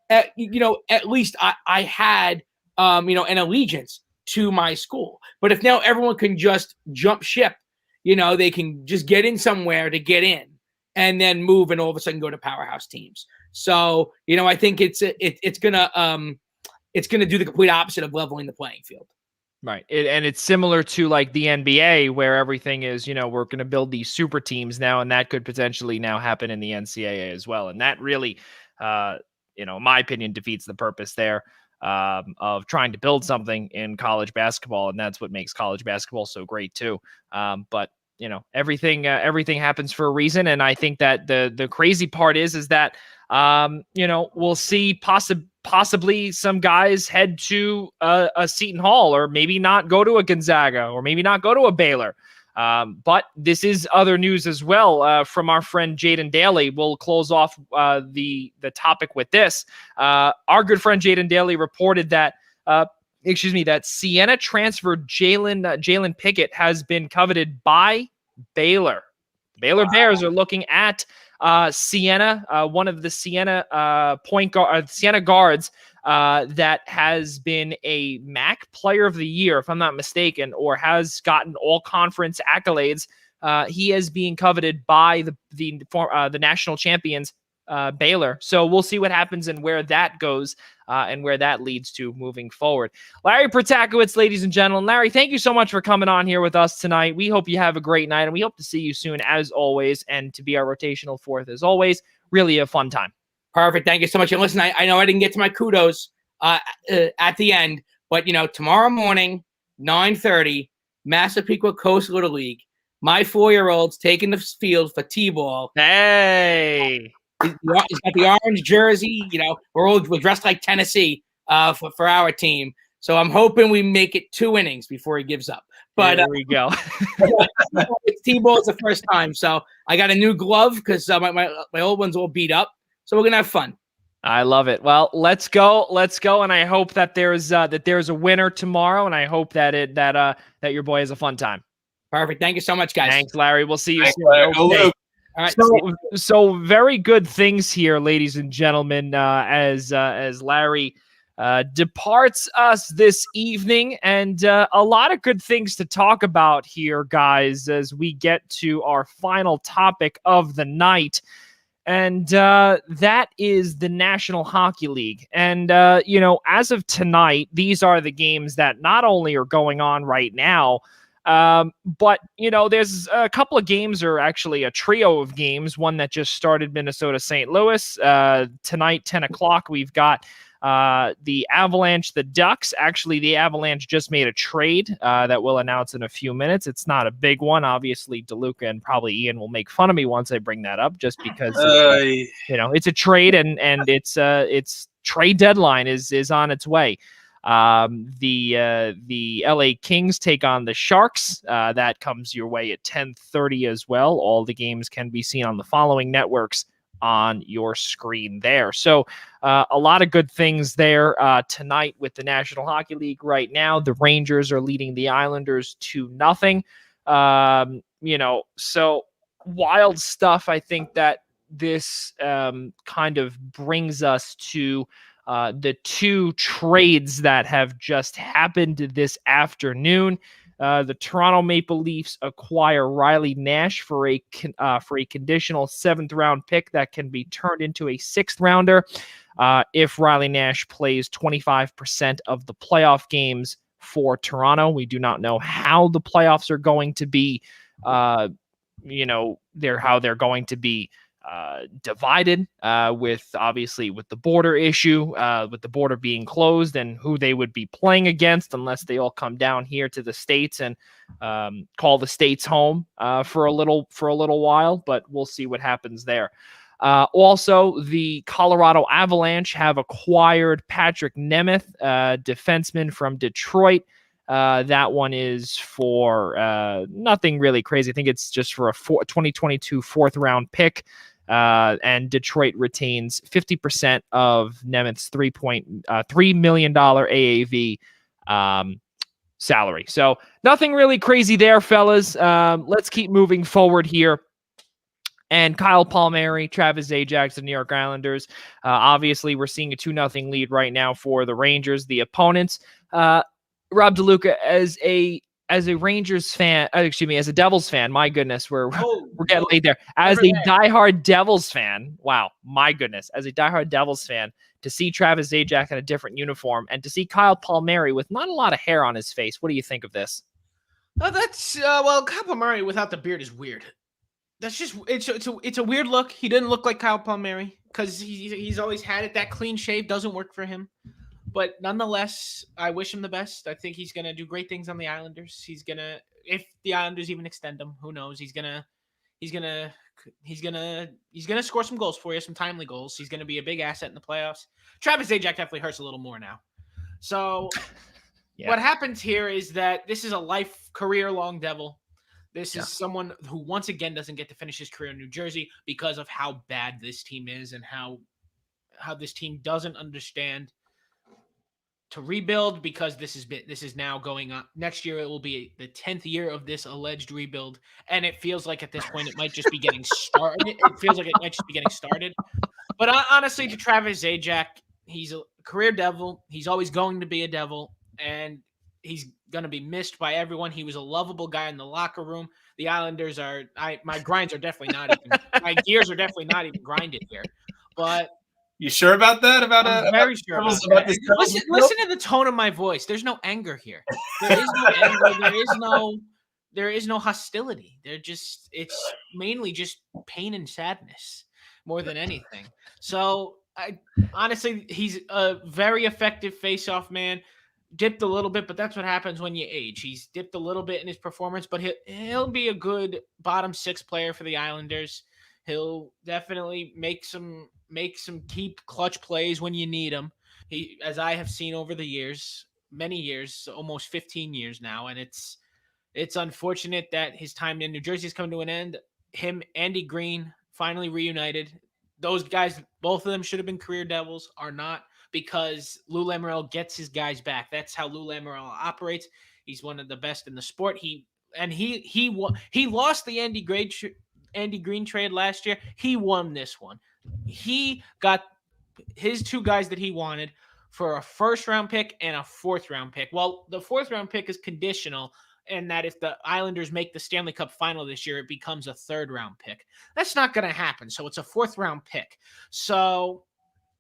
at least I had, an allegiance to my school. But if now everyone can just jump ship, they can just get in somewhere to get in and then move and all of a sudden go to powerhouse teams. So, I think it's going to do the complete opposite of leveling the playing field. Right. And it's similar to like the NBA where everything is, we're going to build these super teams now, and that could potentially now happen in the NCAA as well. And that really, in my opinion, defeats the purpose there of trying to build something in college basketball. And that's what makes college basketball so great too. But everything happens for a reason. And I think that the crazy part is that, we'll see possibly some guys head to a Seton Hall, or maybe not go to a Gonzaga, or maybe not go to a Baylor. But this is other news as well from our friend Jaden Daly. We'll close off the topic with this. Our good friend Jaden Daly reported that that Siena transfer Jalen Pickett has been coveted by Baylor. The Baylor Bears are looking at Siena, one of the Siena Siena guards that has been a MAC Player of the Year, if I'm not mistaken, or has gotten all conference accolades. He is being coveted by the national champions, Baylor. So we'll see what happens and where that goes and where that leads to moving forward. Larry Protakowicz, ladies and gentlemen. Larry, thank you so much for coming on here with us tonight. We hope you have a great night, and we hope to see you soon as always, and to be our rotational fourth as always. Really a fun time. Perfect. Thank you so much. And listen, I know I didn't get to my kudos at the end, but tomorrow morning, 9:30, Massapequa Coast Little League. My 4-year-old's taking the field for T-ball. Hey. He's got the orange jersey. We're dressed like Tennessee for our team. So I'm hoping we make it 2 innings before he gives up. But there we go. It's T-ball is the first time. So I got a new glove because my old one's all beat up. So we're going to have fun. I love it. Well, let's go. And I hope that there's a winner tomorrow. And I hope that that your boy has a fun time. Perfect. Thank you so much, guys. Thanks, Larry. We'll see you soon. Okay. All right. So very good things here, ladies and gentlemen, as Larry departs us this evening, and a lot of good things to talk about here, guys, as we get to our final topic of the night. And that is the National Hockey League. And, as of tonight, these are the games that not only are going on right now, but, there's a couple of games, or actually a trio of games, one that just started, Minnesota St. Louis. Tonight, 10 o'clock, we've got the Avalanche, the Ducks. Actually, the Avalanche just made a trade that we'll announce in a few minutes. It's not a big one. Obviously, DeLuca and probably Ian will make fun of me once I bring that up, just because it's a trade, and it's trade deadline is on its way. The LA Kings take on the Sharks. That comes your way at 10:30 as well. All the games can be seen on the following networks on your screen there. So a lot of good things there tonight with the National Hockey League. Right now, the Rangers are leading the Islanders 2-0. So wild stuff. I think that this kind of brings us to the two trades that have just happened this afternoon. The Toronto Maple Leafs acquire Riley Nash for a conditional 7th-round pick that can be turned into a 6th-rounder if Riley Nash plays 25% of the playoff games for Toronto. We do not know how the playoffs are going to be, how they're going to be divided with the border issue, with the border being closed, and who they would be playing against unless they all come down here to the States and call the States home for a little while. But we'll see what happens there. Also, the Colorado Avalanche have acquired Patrick Nemeth, defenseman from Detroit. That one is for nothing really crazy. I think it's just for a 2022 4th-round pick. And Detroit retains 50% of Nemeth's $3.3 million AAV salary. So nothing really crazy there, fellas. Let's keep moving forward here. And Kyle Palmieri, Travis Ajax, the New York Islanders. Obviously, we're seeing a 2-0 lead right now for the Rangers, the opponents. Rob DeLuca, as a Rangers fan, as a Devils fan, my goodness, we're getting late there. As a diehard Devils fan, wow, my goodness, as a diehard Devils fan, to see Travis Ajax in a different uniform and to see Kyle Palmieri with not a lot of hair on his face, what do you think of this? Kyle Palmieri without the beard is weird. That's just it's a weird look. He didn't look like Kyle Palmieri because he's always had it. That clean shave doesn't work for him. But nonetheless, I wish him the best. I think he's going to do great things on the Islanders. He's going to, if the Islanders even extend him, who knows? He's going to score some goals for you, some timely goals. He's going to be a big asset in the playoffs. Travis Ajax definitely hurts a little more now. So What happens here is that this is a career-long Devil. This is someone who, once again, doesn't get to finish his career in New Jersey because of how bad this team is and how this team doesn't understand to rebuild, because this is now going on. Next year, it will be the 10th year of this alleged rebuild, and it feels like at this point it might just be getting started. But honestly, to Travis Ajax, he's a career Devil. He's always going to be a Devil, and he's going to be missed by everyone. He was a lovable guy in the locker room. The Islanders my grinds are definitely not even, my gears are definitely not even grinded here. But you sure about that? I'm very sure about that. Listen to the tone of my voice. There's no anger here. There is no anger. There is no hostility. It's mainly just pain and sadness more than anything. So honestly, he's a very effective face-off man. Dipped a little bit, but that's what happens when you age. He's dipped a little bit in his performance, but he'll be a good bottom 6 player for the Islanders. He'll definitely make some key clutch plays when you need him. He, as I have seen over the years, many years, almost 15 years now, and it's unfortunate that his time in New Jersey has come to an end. Him, Andy Green, finally reunited. Those guys, both of them should have been career Devils, are not, because Lou Lamoriello gets his guys back. That's how Lou Lamoriello operates. He's one of the best in the sport. He lost the Andy Green trade last year. He won this one. He got his 2 guys that he wanted for a 1st-round pick and a 4th-round pick. Well, the 4th-round pick is conditional, and that if the Islanders make the Stanley Cup final this year, it becomes a 3rd-round pick. That's not going to happen. So it's a 4th-round pick. So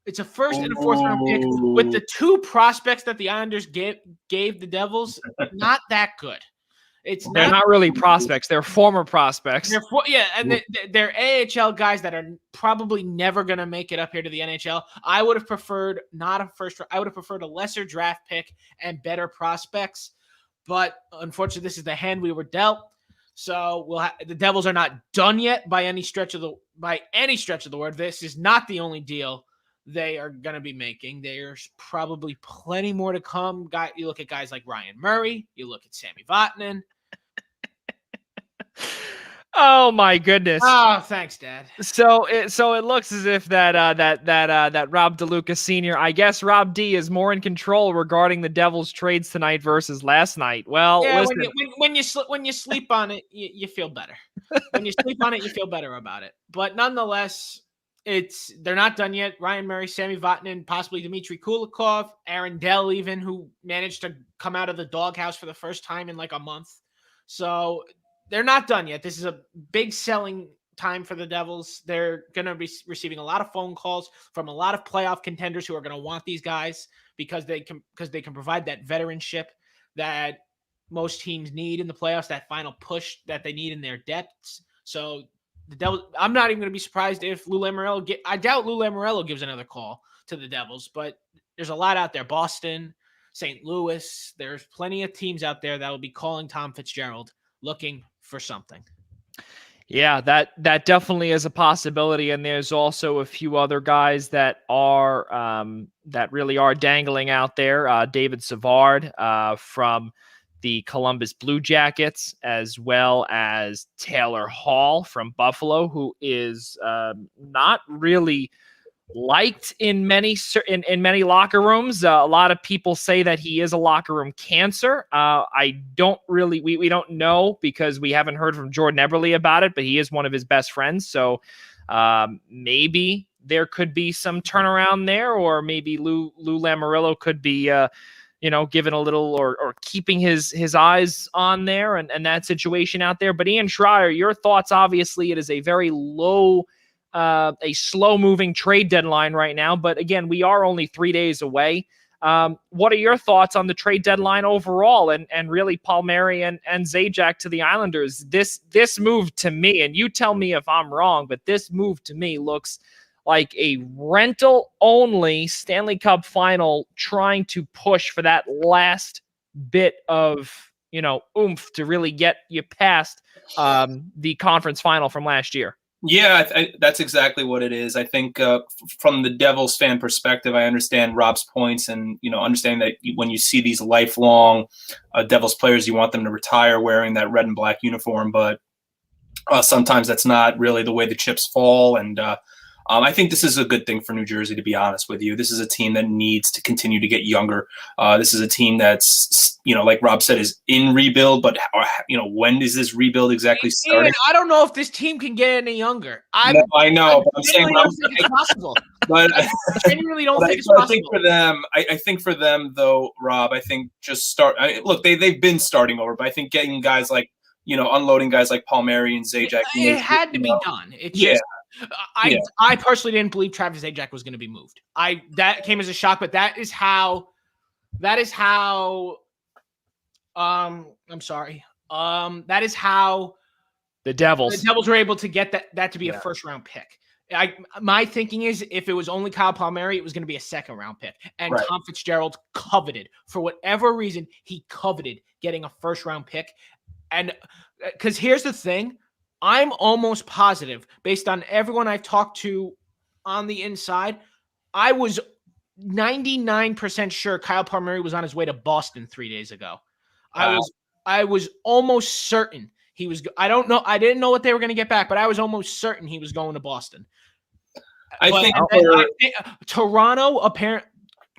it's a 1st and a 4th-round pick with the 2 prospects that the Islanders gave the Devils. Not that good. They're not really prospects. They're former prospects. They're AHL guys that are probably never going to make it up here to the NHL. I would have preferred not a 1st. I would have preferred a lesser draft pick and better prospects. But unfortunately, this is the hand we were dealt. So the Devils are not done yet by any stretch of the word. This is not the only deal they are going to be making. There's probably plenty more to come. You look at guys like Ryan Murray. You look at Sammy Vatanen. Oh my goodness. Oh, thanks, Dad. So it looks as if that Rob DeLuca Sr., I guess Rob D, is more in control regarding the Devils trades tonight versus last night. Well, Yeah, listen. when you sleep on it, you feel better. When you sleep on it, you feel better about it. But nonetheless, they're not done yet. Ryan Murray, Sami Vatanen, possibly Dmitry Kulikov, Aaron Dell, even, who managed to come out of the doghouse for the first time in like a month. So they're not done yet. This is a big selling time for the Devils. They're going to be receiving a lot of phone calls from a lot of playoff contenders who are going to want these guys because they can provide that veteranship that most teams need in the playoffs, that final push that they need in their depths. So the Devils, I'm not even going to be surprised if Lou Lamoriello I doubt Lou Lamoriello gives another call to the Devils, but there's a lot out there. Boston, St. Louis, there's plenty of teams out there that will be calling Tom Fitzgerald looking for something. Yeah, that definitely is a possibility, and there's also a few other guys that are that really are dangling out there. David Savard from the Columbus Blue Jackets, as well as Taylor Hall from Buffalo, who is not really liked in many locker rooms. A lot of people say that he is a locker room cancer. I don't really, we don't know because we haven't heard from Jordan Eberle about it, but he is one of his best friends. So maybe there could be some turnaround there, or maybe Lou Lamoriello could be, given a little or keeping his eyes on there and that situation out there. But Ian Schraier, your thoughts? Obviously, it is a very a slow-moving trade deadline right now. But again, we are only 3 days away. What are your thoughts on the trade deadline overall and really Palmieri and Zajac to the Islanders? This move to me, and you tell me if I'm wrong, but this move to me looks like a rental-only Stanley Cup final trying to push for that last bit of, oomph to really get you past the conference final from last year. Yeah, that's exactly what it is. I think from the Devils fan perspective, I understand Rob's points and, understanding that when you see these lifelong Devils players, you want them to retire wearing that red and black uniform. But sometimes that's not really the way the chips fall. And I think this is a good thing for New Jersey, to be honest with you. This is a team that needs to continue to get younger. This is a team that's, like Rob said, is in rebuild. But, when is this rebuild exactly starting? I don't know if this team can get any younger. I know. But I'm saying it's possible. But I genuinely don't think it's possible. I think for them, I think for them, though, Rob, I think just start. Look, they've been starting over, but I think getting guys like, unloading guys like Palmieri and Zajac. It had to be done. I personally didn't believe Travis Ajack was going to be moved. That came as a shock, but that is how I'm sorry. That is how the Devils were able to get that to be a first round pick. My thinking is if it was only Kyle Palmieri, it was going to be a second round pick. And Tom Fitzgerald coveted, for whatever reason, he coveted getting a first round pick. And because here's the thing, I'm almost positive, based on everyone I've talked to on the inside, I was 99% sure Kyle Palmieri was on his way to Boston 3 days ago. Wow. I was almost certain he was. I don't know. I didn't know what they were going to get back, but I was almost certain he was going to Boston. I think Toronto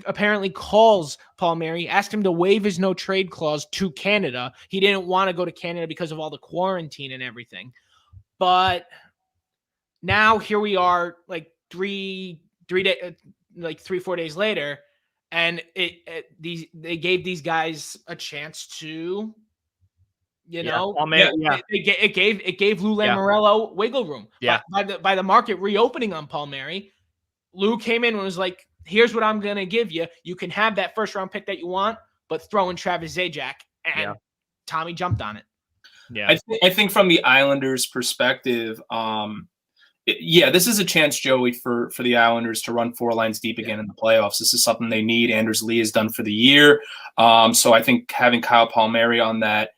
apparently calls Palmieri, asked him to waive his no trade clause to Canada. He didn't want to go to Canada because of all the quarantine and everything. But now here we are, like 4 days later, and they gave these guys a chance to, it gave Lou Lamoriello wiggle room. Yeah. By the market reopening on Palmieri, Lou came in and was like, "Here's what I'm gonna give you. You can have that first round pick that you want, but throw in Travis Zajac." And Tommy jumped on it. Yeah, I think from the Islanders' perspective, this is a chance, Joey, for the Islanders to run 4 lines deep again in the playoffs. This is something they need. Anders Lee is done for the year. So I think having Kyle Palmieri on that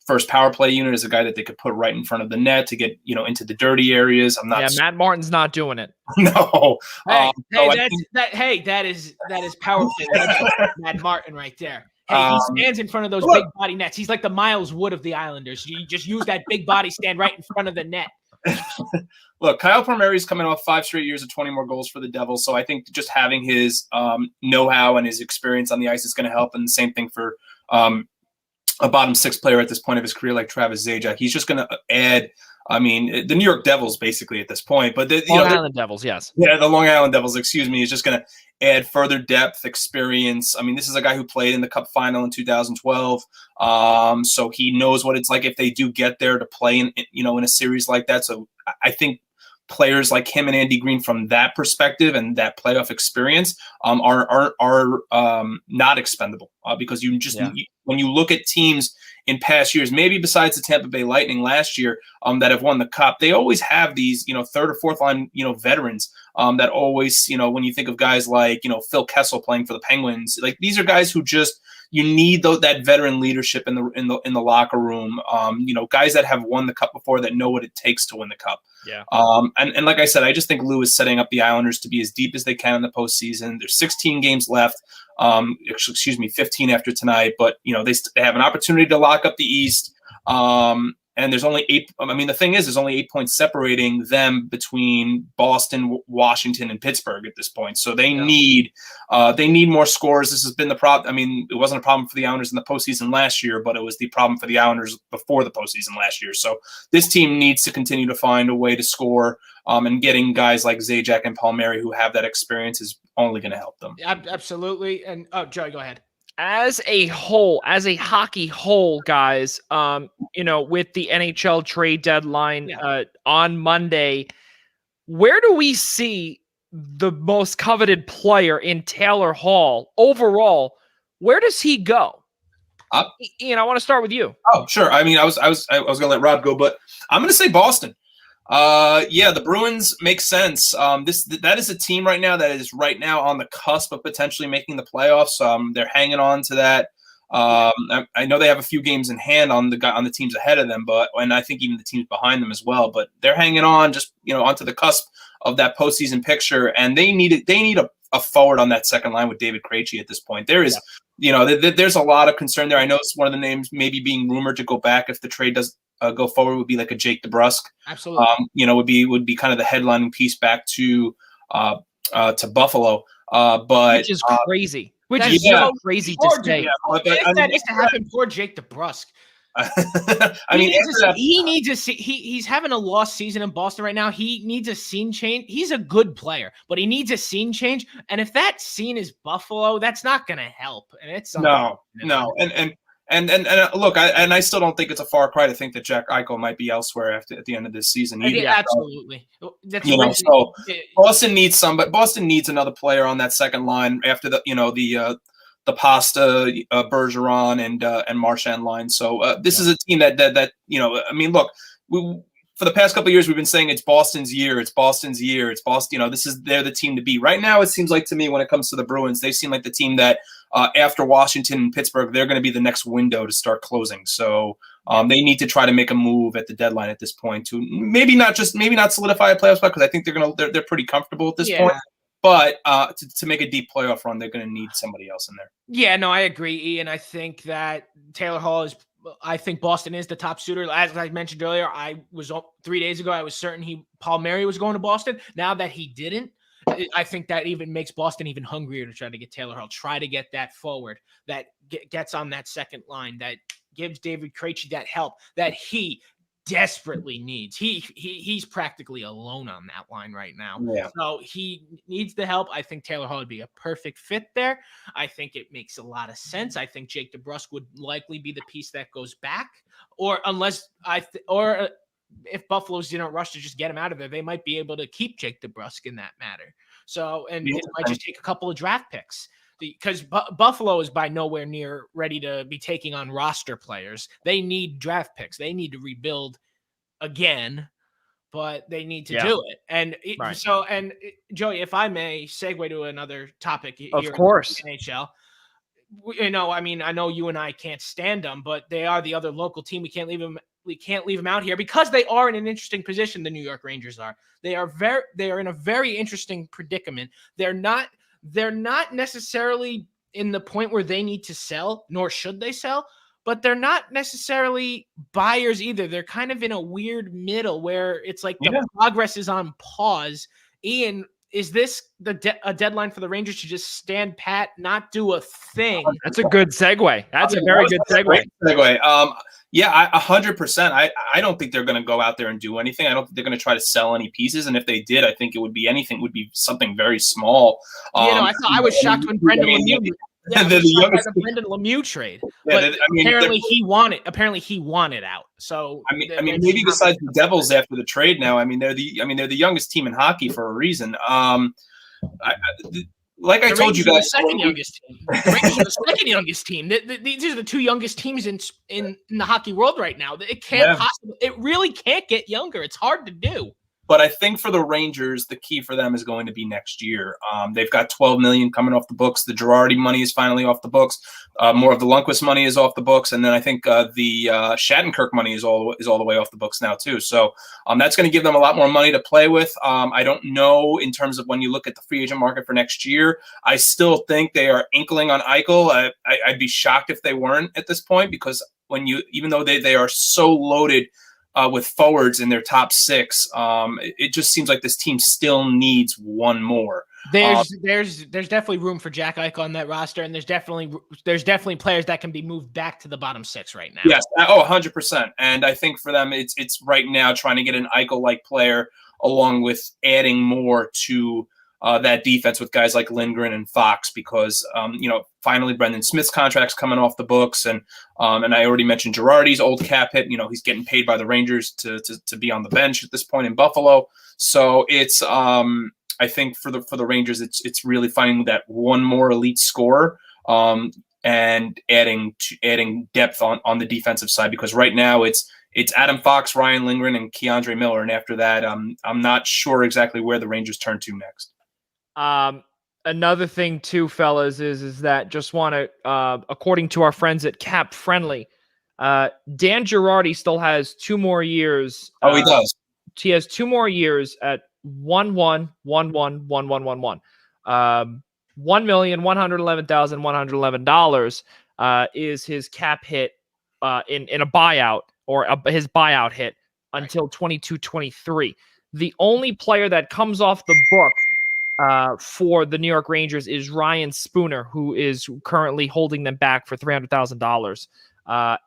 first power play unit is a guy that they could put right in front of the net to get, into the dirty areas. I'm not. Yeah, Matt Martin's not doing it. No. That is power play. That's Matt Martin right there. Hey, he stands in front of those big body nets. He's like the Miles Wood of the Islanders. You just use that big body stand right in front of the net. Look, Kyle Palmieri's coming off 5 straight years of 20 more goals for the Devils, so I think just having his know-how and his experience on the ice is going to help. And the same thing for a bottom 6 player at this point of his career like Travis Zajac. He's just going to add. I mean, the New York Devils basically at this point, but Long Island Devils, yes. Yeah, the Long Island Devils, excuse me, is just going to add further depth, experience. I mean, this is a guy who played in the Cup final in 2012, so he knows what it's like if they do get there to play in a series like that. So I think players like him and Andy Green, from that perspective and that playoff experience, are not expendable because you just when you look at teams in past years, maybe besides the Tampa Bay Lightning last year, that have won the Cup, they always have these, third or fourth line, veterans that always, when you think of guys like, Phil Kessel playing for the Penguins, like these are guys who just, you need that veteran leadership in the locker room. Guys that have won the Cup before, that know what it takes to win the Cup. Yeah. And like I said, I just think Lou is setting up the Islanders to be as deep as they can in the postseason. There's 16 games left. 15 after tonight, but they have an opportunity to lock up the East. And there's only 8. I mean, the thing is, there's only 8 points separating them between Boston, Washington, and Pittsburgh at this point. So they need more scores. This has been the problem. I mean, it wasn't a problem for the Islanders in the postseason last year, but it was the problem for the Islanders before the postseason last year. So this team needs to continue to find a way to score. And getting guys like Zajac and Palmieri who have that experience is only going to help them. Absolutely. And Joey, go ahead. As a whole, as a hockey whole, guys, with the NHL trade deadline on Monday, where do we see the most coveted player in Taylor Hall overall? Where does he go? Ian, I want to start with you. Oh, sure. I mean, I was going to let Rob go, but I'm going to say Boston. The Bruins make sense. That is a team right now that is right now on the cusp of potentially making the playoffs. They're hanging on to that. I know they have a few games in hand on the teams ahead of them, and I think even the teams behind them as well. But they're hanging on, just onto the cusp of that postseason picture, and they need a forward on that second line with David Krejci at this point. There is, there's a lot of concern there. I know it's one of the names maybe being rumored to go back if the trade does go forward, would be like a Jake DeBrusk. Absolutely. Would be kind of the headlining piece back to Buffalo. But which is crazy. Which is so crazy to say. That needs to happen for Jake DeBrusk. I mean, he's having a lost season in Boston right now. He needs a scene change. He's a good player, but he needs a scene change. And if that scene is Buffalo, that's not going to help. And it's no. And look, I still don't think it's a far cry to think that Jack Eichel might be elsewhere at the end of this season. Absolutely. That's so Boston needs Boston needs another player on that second line after the Pasta, Bergeron, and Marchand line. So this is a team that I mean, look, for the past couple of years, we've been saying it's Boston's year. It's Boston's year. It's Boston. They're the team to beat. Right now, it seems like to me when it comes to the Bruins, they seem like the team that after Washington and Pittsburgh, they're going to be the next window to start closing. So they need to try to make a move at the deadline at this point to maybe not solidify a playoff spot, because I think they're pretty comfortable at this point. But to make a deep playoff run, they're going to need somebody else in there. Yeah, no, I agree, Ian. I think that Taylor Hall I think Boston is the top suitor. As I mentioned earlier, 3 days ago, I was certain Palmieri was going to Boston. Now that he didn't, I think that even makes Boston even hungrier to try to get Taylor Hall, try to get that forward that gets on that second line, that gives David Krejci that help that he desperately needs. He's practically alone on that line right now. Yeah. So he needs the help. I think Taylor Hall would be a perfect fit there. I think it makes a lot of sense. I think Jake DeBrusk would likely be the piece that goes back, or if Buffalo's didn't rush to just get him out of there, they might be able to keep Jake DeBrusk in that matter. So, and it might just take a couple of draft picks, because Buffalo is by nowhere near ready to be taking on roster players. They need draft picks. They need to rebuild again, but they need to do it. And Joey, if I may segue to another topic here, of course, in the NHL. I mean, I know you and I can't stand them, but they are the other local team. We can't leave them out here because they are in an interesting position. The New York Rangers are. They are in a very interesting predicament. They're not necessarily in the point where they need to sell, nor should they sell, but they're not necessarily buyers either. They're kind of in a weird middle where it's like the progress is on pause. Ian, is this a deadline for the Rangers to just stand pat, not do a thing? That's a good segue. That's a very good segue. Yeah, 100%. I don't think they're going to go out there and do anything. I don't think they're going to try to sell any pieces. And if they did, I think it would be anything. Would be something very small. I was shocked when Brendan Lemieux. Brendan Lemieux trade. But apparently he wanted out. So maybe besides the Devils after the trade now, they're the youngest team in hockey for a reason. Like I told you guys, the second youngest team. The Rangers are the second youngest team. These are the two youngest teams in the hockey world right now. It can't possibly. It really can't get younger. It's hard to do. But I think for the Rangers, the key for them is going to be next year. They've got $12 million coming off the books. The Girardi money is finally off the books. More of the Lundqvist money is off the books, and then I think the Shattenkirk money is all the way off the books now too. So that's going to give them a lot more money to play with. I don't know in terms of when you look at the free agent market for next year. I still think they are inkling on Eichel. I'd be shocked if they weren't at this point, because even though they are so loaded with forwards in their top six, it just seems like this team still needs one more. There's definitely room for Jack Eichel on that roster, and there's definitely players that can be moved back to the bottom six right now. Yes, 100%. And I think for them, it's right now trying to get an Eichel-like player, along with adding more to that defense with guys like Lindgren and Fox, because finally Brendan Smith's contract's coming off the books, and I already mentioned Girardi's old cap hit. He's getting paid by the Rangers to be on the bench at this point in Buffalo. So it's I think for the Rangers, it's really finding that one more elite scorer, and adding depth on the defensive side, because right now it's Adam Fox, Ryan Lindgren, and Keandre Miller, and after that, I'm not sure exactly where the Rangers turn to next. Another thing too, fellas, is that just want to, according to our friends at Cap Friendly, Dan Girardi still has 2 more years. He does. He has 2 more years at 1,111,111. $1,111,111 is his cap hit in a buyout, or his buyout hit until 22-23. The only player that comes off the book for the New York Rangers is Ryan Spooner, who is currently holding them back for $300,000.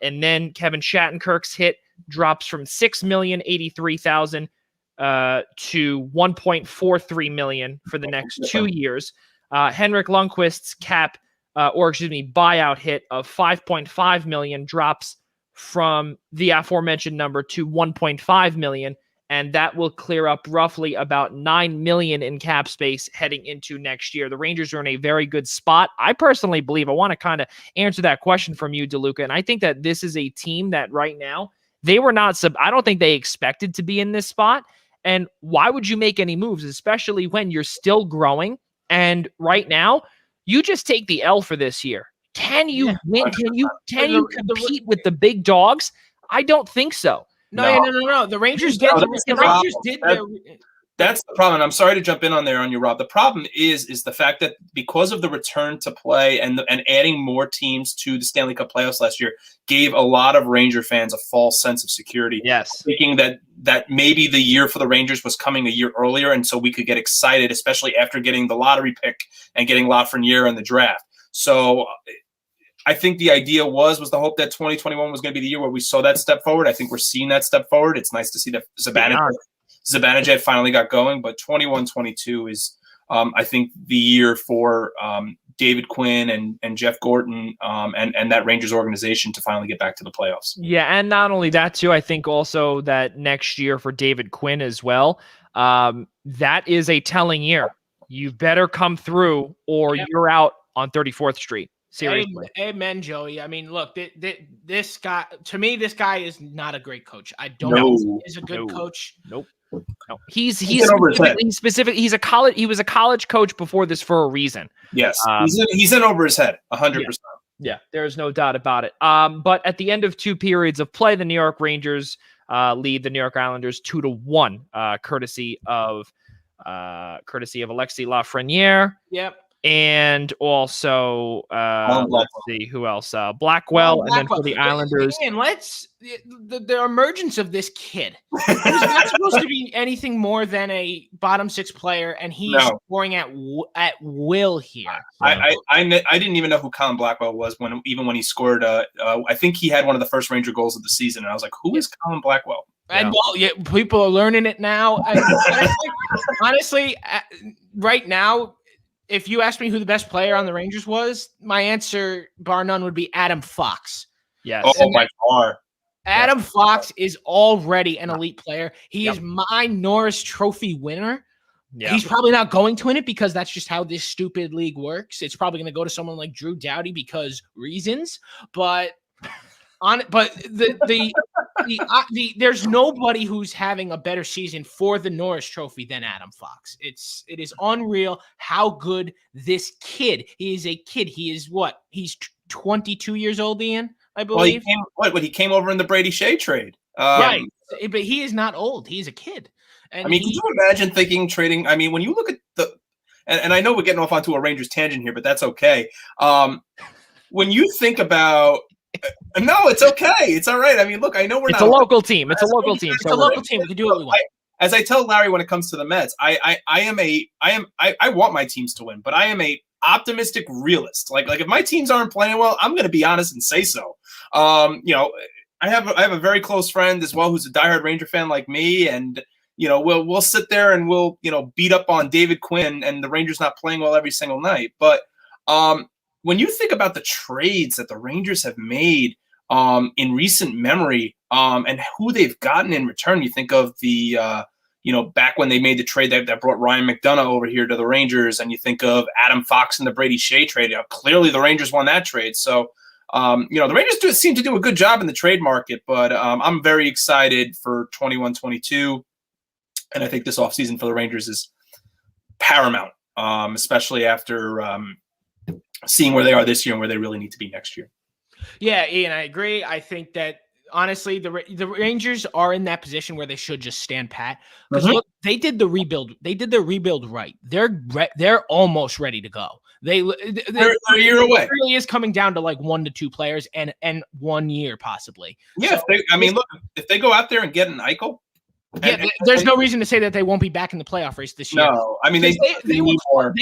And then Kevin Shattenkirk's hit drops from $6,083,000 to $1.43 million for the next 2 years. Henrik Lundqvist's buyout hit of $5.5 million drops from the aforementioned number to $1.5 million. And that will clear up roughly about $9 million in cap space heading into next year. The Rangers are in a very good spot. I personally believe, I want to kind of answer that question from you, DeLuca, and I think that this is a team that right now, they were not I don't think they expected to be in this spot. And why would you make any moves, especially when you're still growing? And right now, you just take the L for this year. Can you win? Can you compete with the big dogs? I don't think so. No. The Rangers did. That's the problem. I'm sorry to jump in on there on you, Rob. The problem is the fact that because of the return to play and adding more teams to the Stanley Cup playoffs last year gave a lot of Ranger fans a false sense of security. Yes, thinking that maybe the year for the Rangers was coming a year earlier, and so we could get excited, especially after getting the lottery pick and getting Lafreniere in the draft. So I think the idea was the hope that 2021 was going to be the year where we saw that step forward. I think we're seeing that step forward. It's nice to see that Zibanejad finally got going, but 21-22 is, I think, the year for David Quinn and Jeff Gorton and that Rangers organization to finally get back to the playoffs. Yeah, and not only that, too, I think also that next year for David Quinn as well, that is a telling year. You better come through or you're out on 34th Street. Seriously. Amen, Joey. I mean, look, this guy, to me, this guy is not a great coach. I don't know if he's a good coach. Nope. No. He's specific. He was a college coach before this for a reason. Yes. He's in over his head 100%. Yeah, there's no doubt about it. But at the end of 2 periods of play, the New York Rangers lead the New York Islanders 2-1, courtesy of Alexis Lafreniere. Yep. and also let's Blackwell. see who else. Blackwell, and then for the Islanders. And the emergence of this kid. He's not supposed to be anything more than a bottom six player, and he's scoring at will here. I didn't even know who Colin Blackwell was when he scored. I think he had one of the first Ranger goals of the season, and I was like, "Who is Colin Blackwell?" And people are learning it now. Honestly, right now, if you asked me who the best player on the Rangers was, my answer, bar none, would be Adam Fox. Yes. Oh, by far. Adam Fox is already an elite player. He is my Norris Trophy winner. Yeah. He's probably not going to win it because that's just how this stupid league works. It's probably going to go to someone like Drew Doughty because reasons. But there's nobody who's having a better season for the Norris Trophy than Adam Fox. It is unreal how good this kid. He is a kid. He is what? He's 22 years old, Ian, I believe. Well, he came over in the Brady Shea trade. Right, but he is not old. He's a kid. And I mean, could you imagine trading? I mean, when you look at and I know we're getting off onto a Rangers tangent here, but that's okay. When you think about. No, it's okay. It's all right. I mean, look, I know it's a local team. It's a local team. It's a local team. We can do what we want. As I tell Larry when it comes to the Mets, I want my teams to win, but I am a optimistic realist. Like if my teams aren't playing well, I'm going to be honest and say so. I have a very close friend as well who's a diehard Ranger fan like me, and we'll sit there and we'll beat up on David Quinn and the Rangers not playing well every single night, but when you think about the trades that the Rangers have made in recent memory and who they've gotten in return, you think of the, back when they made the trade that brought Ryan McDonough over here to the Rangers, and you think of Adam Fox and the Brady Shea trade. Clearly the Rangers won that trade. So, the Rangers seem to do a good job in the trade market, but I'm very excited for 21-22. And I think this offseason for the Rangers is paramount, especially after seeing where they are this year and where they really need to be next year. Yeah, Ian, I agree. I think that honestly, the Rangers are in that position where they should just stand pat. Because look, they did the rebuild. They did the rebuild right. They're almost ready to go. They're a year away. It really is coming down to like 1 to 2 players and 1 year possibly. Yeah, so, look, if they go out there and get an Eichel. There's no reason to say that they won't be back in the playoff race this year. No, I mean they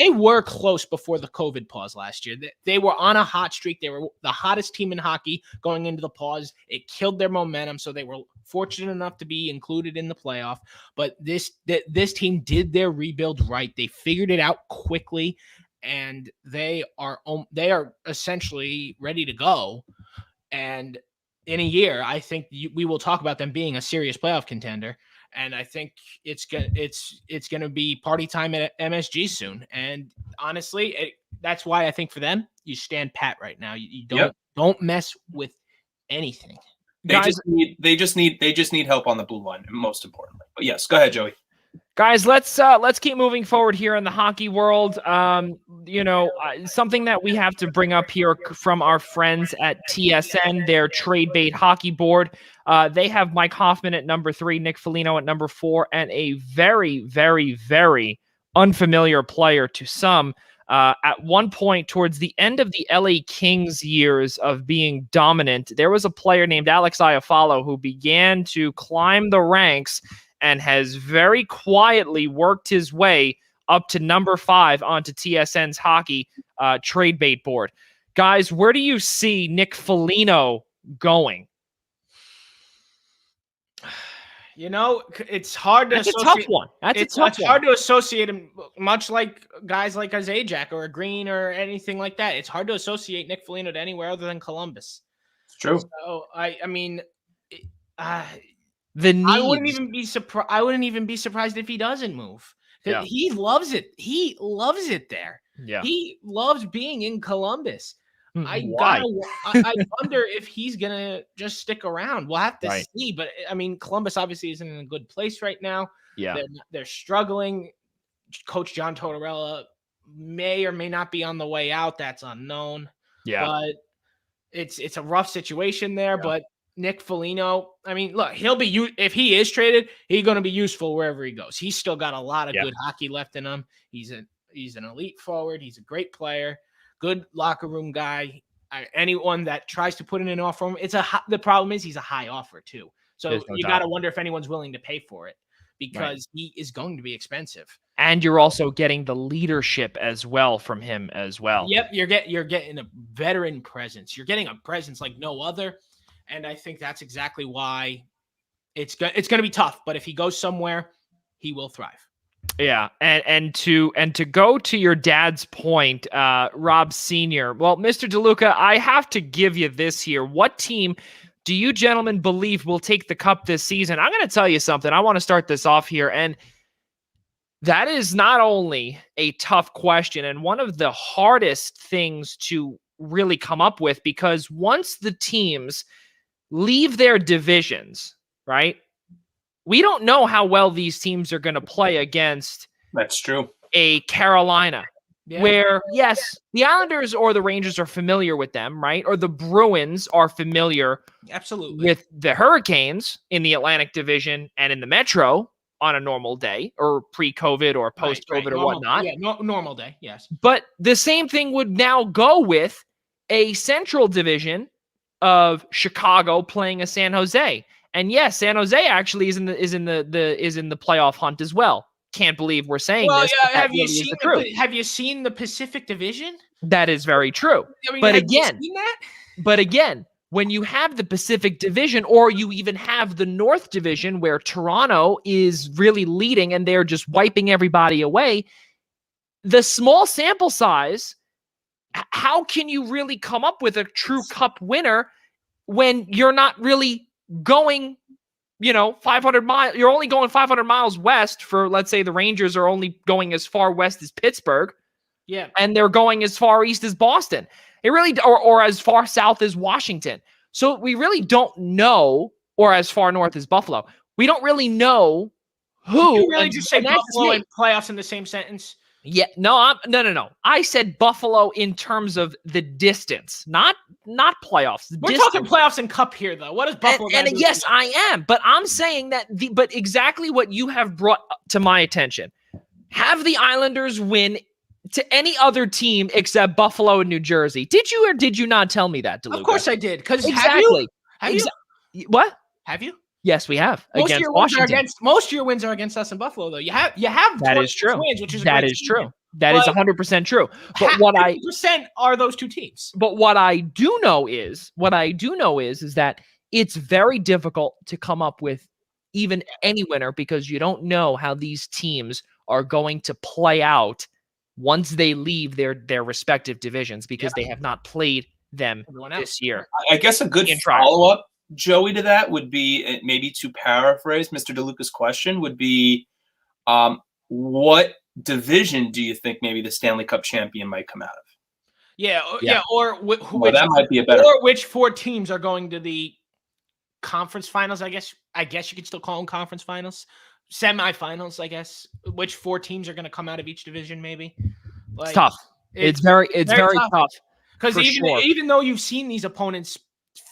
were close before the COVID pause last year. They were on a hot streak. They were the hottest team in hockey going into the pause. It killed their momentum, so they were fortunate enough to be included in the playoff. But this team did their rebuild right. They figured it out quickly, and they are essentially ready to go. And in a year, I think we will talk about them being a serious playoff contender. And I think it's gonna be party time at MSG soon. And honestly, that's why I think for them, you stand pat right now. You don't mess with anything. They just need help on the blue line, most importantly. But yes, go ahead, Joey. Guys, let's keep moving forward here in the hockey world. Something that we have to bring up here from our friends at TSN, their trade bait hockey board. They have Mike Hoffman at number 3, Nick Foligno at number 4, and a very, very, very unfamiliar player to some. At one point towards the end of the LA Kings years of being dominant, there was a player named Alex Iafallo who began to climb the ranks and has very quietly worked his way up to number 5 onto TSN's hockey trade bait board. Guys, where do you see Nick Foligno going? It's hard to associate. That's a tough one. It's hard to associate him, much like guys like Ajack or a Green or anything like that. It's hard to associate Nick Foligno to anywhere other than Columbus. It's true. So I mean, the needs. I wouldn't even be surprised if he doesn't move. Yeah. He loves it. He loves it there. Yeah. He loves being in Columbus. I wonder if he's gonna just stick around. We'll have to see. But I mean, Columbus obviously isn't in a good place right now. Yeah, they're struggling. Coach John Tortorella may or may not be on the way out. That's unknown. Yeah, but it's a rough situation there. Yeah. But Nick Foligno, I mean, look, he'll be if he is traded, he's going to be useful wherever he goes. He's still got a lot of good hockey left in him. He's an elite forward. He's a great player, good locker room guy. Anyone that tries to put in an offer, the problem is he's a high offer too. So you got to wonder if anyone's willing to pay for it because he is going to be expensive. And you're also getting the leadership as well from him as well. Yep, you're getting a veteran presence. You're getting a presence like no other, and I think that's exactly why it's going to be tough. But if he goes somewhere, he will thrive. Yeah, and to go to your dad's point, Rob Sr. Well, Mr. DeLuca, I have to give you this here. What team do you gentlemen believe will take the cup this season? I'm going to tell you something. I want to start this off here, and that is not only a tough question and one of the hardest things to really come up with, because once the teams leave their divisions, right? We don't know how well these teams are going to play against. That's true. A Carolina, where, yes, the Islanders or the Rangers are familiar with them, right? Or the Bruins are familiar with the Hurricanes in the Atlantic Division and in the Metro on a normal day or pre-COVID or post-COVID or whatnot. Yeah, normal day, yes. But the same thing would now go with a Central Division of Chicago playing a San Jose. And yes, SanOse actually is in the playoff hunt as well. Can't believe we're saying this. Yeah, have you seen the Pacific Division? That is very true. I mean, but again, when you have the Pacific Division, or you even have the North Division where Toronto is really leading and they're just wiping everybody away, the small sample size, how can you really come up with a true cup winner when you're not really going, 500 miles? You're only going 500 miles west for, let's say, the Rangers are only going as far west as Pittsburgh. Yeah. And they're going as far east as Boston. It really, or as far south as Washington. So we really don't know, or as far north as Buffalo. We don't really know who. Did you really just say Buffalo and playoffs in the same sentence? Yeah, no. I said Buffalo in terms of the distance, not playoffs. We're talking playoffs and cup here, though. What is Buffalo? And yes, I am, but I'm saying that but exactly what you have brought to my attention. Have the Islanders win to any other team except Buffalo and New Jersey? Did you or did you not tell me that, DeLuca? Of course I did. Because exactly. Have you? What? Have you? Yes, we have. Most against of Washington. Most of your wins are against us in Buffalo, though. You have that is true. Wins, which is that is true. That is 100% true. But what 50% are those two teams. But what I do know is that it's very difficult to come up with even any winner, because you don't know how these teams are going to play out once they leave their respective divisions, because they have not played them this year. I guess a good follow-up, Joey, to that would be, maybe to paraphrase Mr. DeLuca's question, would be what division do you think maybe the Stanley Cup champion might come out of? Yeah. Or that might be a better. Or which four teams are going to the conference finals? I guess you could still call them conference finals, semifinals. I guess which four teams are going to come out of each division? Maybe. It's tough. It's very tough. Because even though you've seen these opponents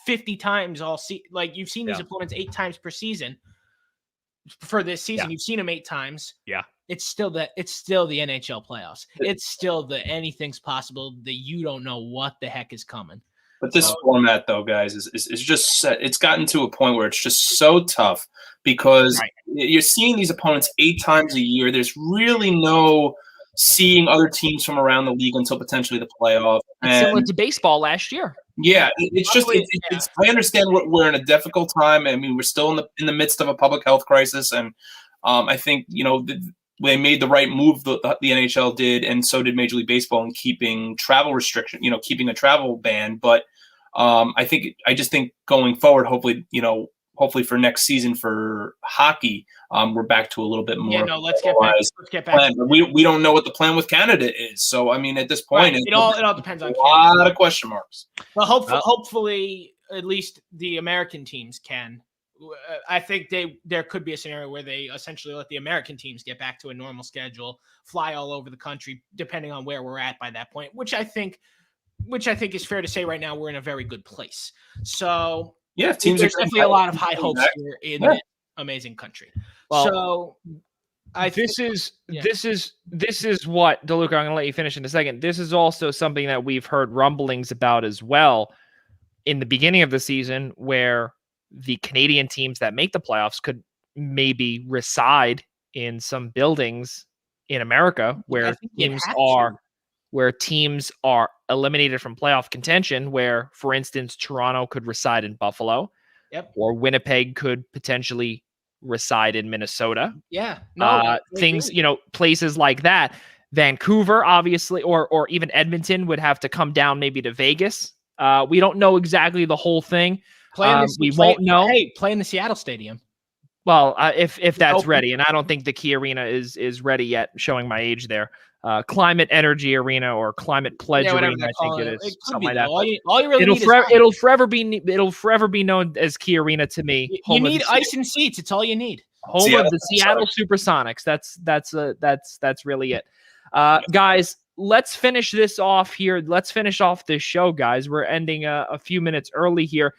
50 times you've seen these opponents 8 times per season. For this season, you've seen them 8 times. Yeah. It's still the NHL playoffs. It's still the anything's possible that you don't know what the heck is coming. But this format, though, guys, is just set. It's gotten to a point where it's just so tough because you're seeing these opponents 8 times a year. There's really no seeing other teams from around the league until potentially the playoff. It's similar to baseball last year. Yeah, it's I understand we're in a difficult time. I mean, we're still in the midst of a public health crisis, and I think they made the right move. The NHL did, and so did Major League Baseball in keeping travel restriction. Keeping a travel ban. But I just think going forward, hopefully for next season for hockey, we're back to a little bit more. Yeah, no, let's get back. Plan. We don't know what the plan with Canada is. So I mean, at this point, it all depends on a lot of question marks. Well, hopefully, at least the American teams can. I think there could be a scenario where they essentially let the American teams get back to a normal schedule, fly all over the country, depending on where we're at by that point. Which I think is fair to say. Right now, we're in a very good place. So. Yeah, teams there's definitely a lot of high hopes here in this amazing country. Well, so This is what DeLuca. I'm going to let you finish in a second. This is also something that we've heard rumblings about as well in the beginning of the season, where the Canadian teams that make the playoffs could maybe reside in some buildings in America where teams are eliminated from playoff contention, where, for instance, Toronto could reside in Buffalo. Yep. Or Winnipeg could potentially reside in Minnesota. Yeah. No, things, places like that. Vancouver, obviously, or even Edmonton would have to come down maybe to Vegas. We don't know exactly the whole thing. Won't know. Hey, play in the Seattle Stadium. Well, if that's ready, and I don't think the Key Arena is ready yet, showing my age there. Climate Energy Arena or Climate Pledge Arena, I think it is. Something like that. All you really need it'll forever be known as Key Arena to me. You need ice and seats. It's all you need. Home of the Seattle Supersonics. That's really it. Guys, let's finish this off here. Let's finish off this show, guys. We're ending a few minutes early here.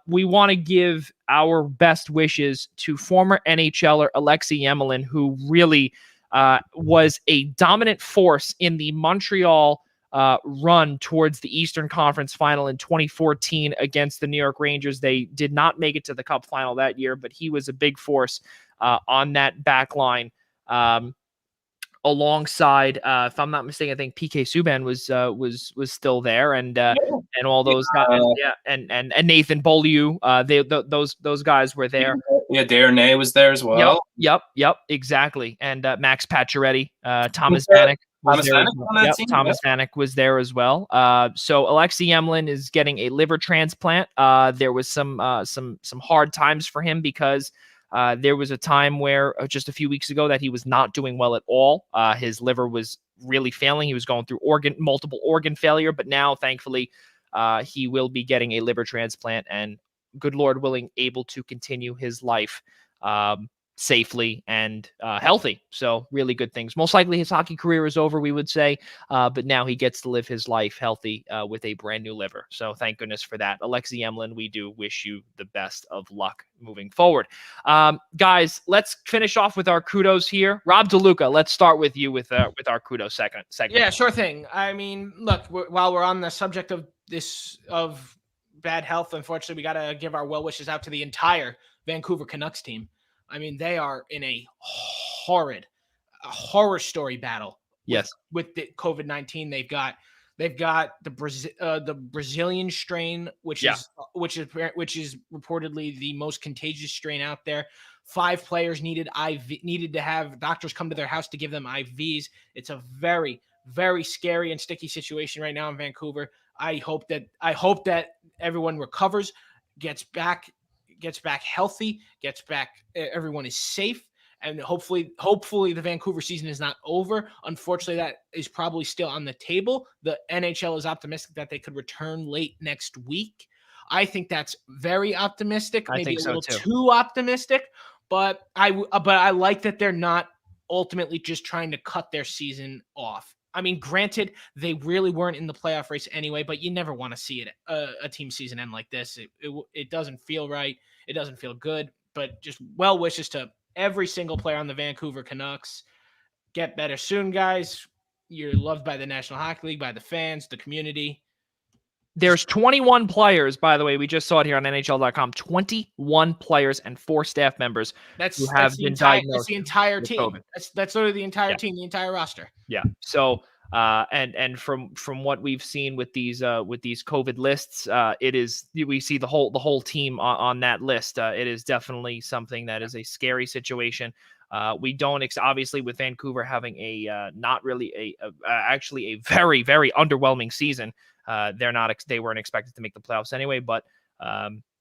We want to give our best wishes to former NHLer Alexei Emelin, who really was a dominant force in the Montreal run towards the Eastern Conference Final in 2014 against the New York Rangers. They did not make it to the Cup Final that year, but he was a big force on that back line. Alongside, if I'm not mistaken, I think PK Subban was still there, and all those guys, and Nathan Beaulieu, those guys were there. Yeah, Darnay was there as well. Yep, exactly. And Max Pacioretty, Thomas Vanek. Thomas Vanek was there as well. So Alexei Emelin is getting a liver transplant. There was some hard times for him because there was a time where just a few weeks ago that he was not doing well at all. His liver was really failing. He was going through multiple organ failure, but now thankfully he will be getting a liver transplant and, good Lord willing, able to continue his life safely and healthy. So really good things. Most likely his hockey career is over, we would say, but now he gets to live his life healthy with a brand new liver. So thank goodness for that. Alexei Emelin, we do wish you the best of luck moving forward. Guys, let's finish off with our kudos here. Rob DeLuca, let's start with you with our kudos segment. Yeah, sure thing. I mean, look, while we're on the subject of bad health, unfortunately, we got to give our well wishes out to the entire Vancouver Canucks team. I mean, they are in a horror story battle. With the COVID-19, they've got the Brazilian strain, which is reportedly the most contagious strain out there. 5 players needed to have doctors come to their house to give them IVs. It's a very, very scary and sticky situation right now in Vancouver. I hope that everyone recovers, gets back healthy, everyone is safe, and hopefully the Vancouver season is not over. Unfortunately, that is probably still on the table. The NHL is optimistic that they could return late next week. I think that's very optimistic, maybe a little too optimistic, but I like that they're not ultimately just trying to cut their season off. I mean, granted, they really weren't in the playoff race anyway, but you never want to see a team season end like this. It doesn't feel right. It doesn't feel good, but just well wishes to every single player on the Vancouver Canucks. Get better soon, guys. You're loved by the National Hockey League, by the fans, the community. There's 21 players, by the way. We just saw it here on NHL.com. 21 players and 4 staff members who have been diagnosed. That's the entire team. COVID. That's literally the entire team, the entire roster. Yeah. So, and from what we've seen with these COVID lists, we see the whole team on that list. It is definitely something that is a scary situation. We don't obviously, with Vancouver having actually a very, very underwhelming season. They weren't expected to make the playoffs anyway, but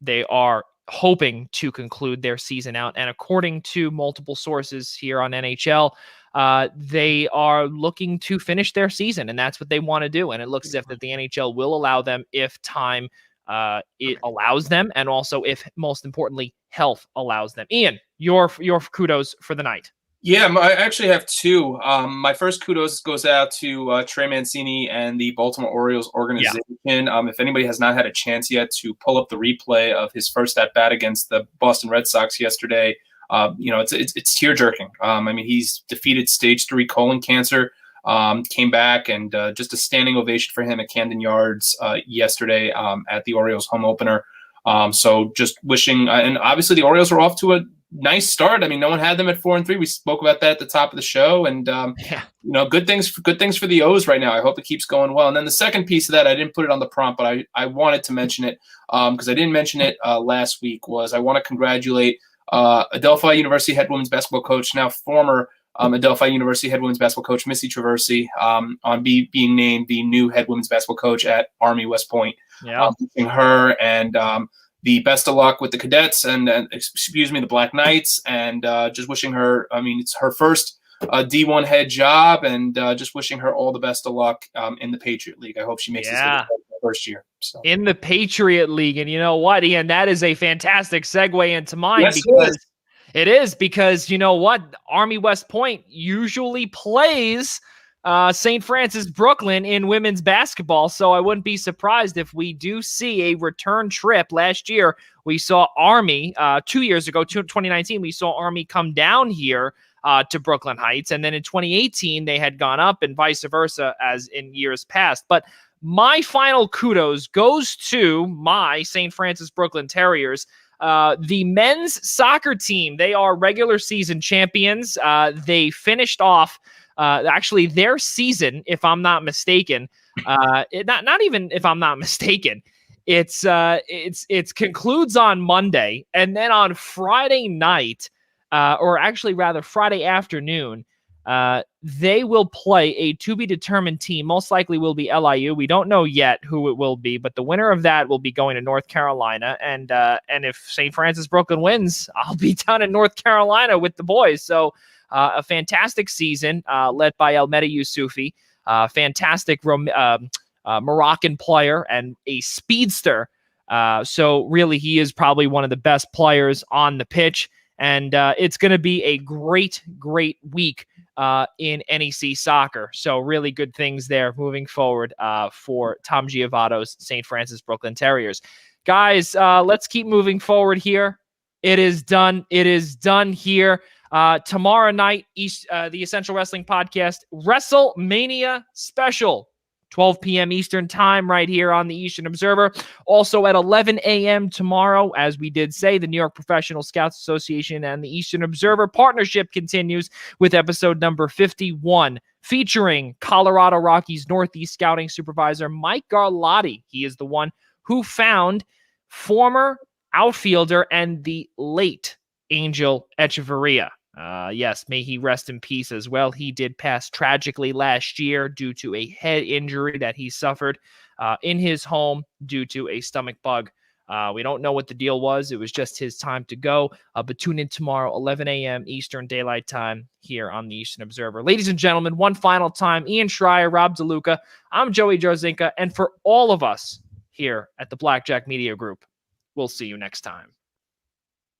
they are hoping to conclude their season out. And according to multiple sources here on NHL, they are looking to finish their season, and that's what they want to do. And it looks as if that the NHL will allow them if time it allows them, and also if, most importantly, health allows them. Ian, your kudos for the night. Yeah, I actually have 2. My first kudos goes out to Trey Mancini and the Baltimore Orioles organization. Yeah. If anybody has not had a chance yet to pull up the replay of his first at-bat against the Boston Red Sox yesterday, it's tear jerking. I mean, he's defeated stage 3 colon cancer. Came back, and just a standing ovation for him at Camden Yards yesterday at the Orioles home opener. So just wishing, and obviously the Orioles are off to a nice start. I mean, no one had them at 4-3. We spoke about that at the top of the show, and good things for the O's right now. I hope it keeps going well. And then the second piece of that, I didn't put it on the prompt, but I wanted to mention it because I didn't mention it last week. Was I want to congratulate Adelphi University head women's basketball coach, now former Adelphi University head women's basketball coach Missy Traversi, on being named the new head women's basketball coach at Army West Point. Yeah, wishing her and the best of luck with the cadets and the Black Knights, and just wishing her. I mean, it's her first D1 head job, and just wishing her all the best of luck in the Patriot League. I hope she makes this first year. So. In the Patriot League, and you know what, Ian, that is a fantastic segue into mine. Yes, because it is because you know what, Army West Point usually plays St. Francis Brooklyn in women's basketball, so I wouldn't be surprised if we do see a return trip. Last year, we saw Army, 2 years ago, 2019, we saw Army come down here to Brooklyn Heights, and then in 2018, they had gone up and vice versa as in years past. But my final kudos goes to my St. Francis Brooklyn Terriers. The men's soccer team, they are regular season champions. They finished off actually their season, if I'm not mistaken. Not even if I'm not mistaken. It's concludes on Monday, and then on Friday night, or actually rather Friday afternoon, they will play a to be determined team. Most likely will be LIU. We don't know yet who it will be, but the winner of that will be going to North Carolina. And if St. Francis Brooklyn wins, I'll be down in North Carolina with the boys. So a fantastic season led by Elmeda Yusufi, fantastic Moroccan player and a speedster. So really, he is probably one of the best players on the pitch. And it's going to be a great, great week in NEC soccer. So really good things there moving forward for Tom Giovato's St. Francis Brooklyn Terriers. Guys, let's keep moving forward here. It is done. It is done here. Tomorrow night, the Essential Wrestling Podcast, WrestleMania special. 12 p.m. Eastern time right here on the Eastern Observer. Also at 11 a.m. tomorrow, as we did say, the New York Professional Scouts Association and the Eastern Observer partnership continues with episode number 51, featuring Colorado Rockies Northeast Scouting Supervisor Mike Garlotti. He is the one who found former outfielder and the late Angel Echeverria. Yes, may he rest in peace as well. He did pass tragically last year due to a head injury that he suffered in his home due to a stomach bug. We don't know what the deal was. It was just his time to go. But tune in tomorrow, 11 a.m. Eastern Daylight Time here on the Eastern Observer. Ladies and gentlemen, one final time, Ian Schraier, Rob DeLuca, I'm Joey Jarzynka, and for all of us here at the Blackjack Media Group, we'll see you next time.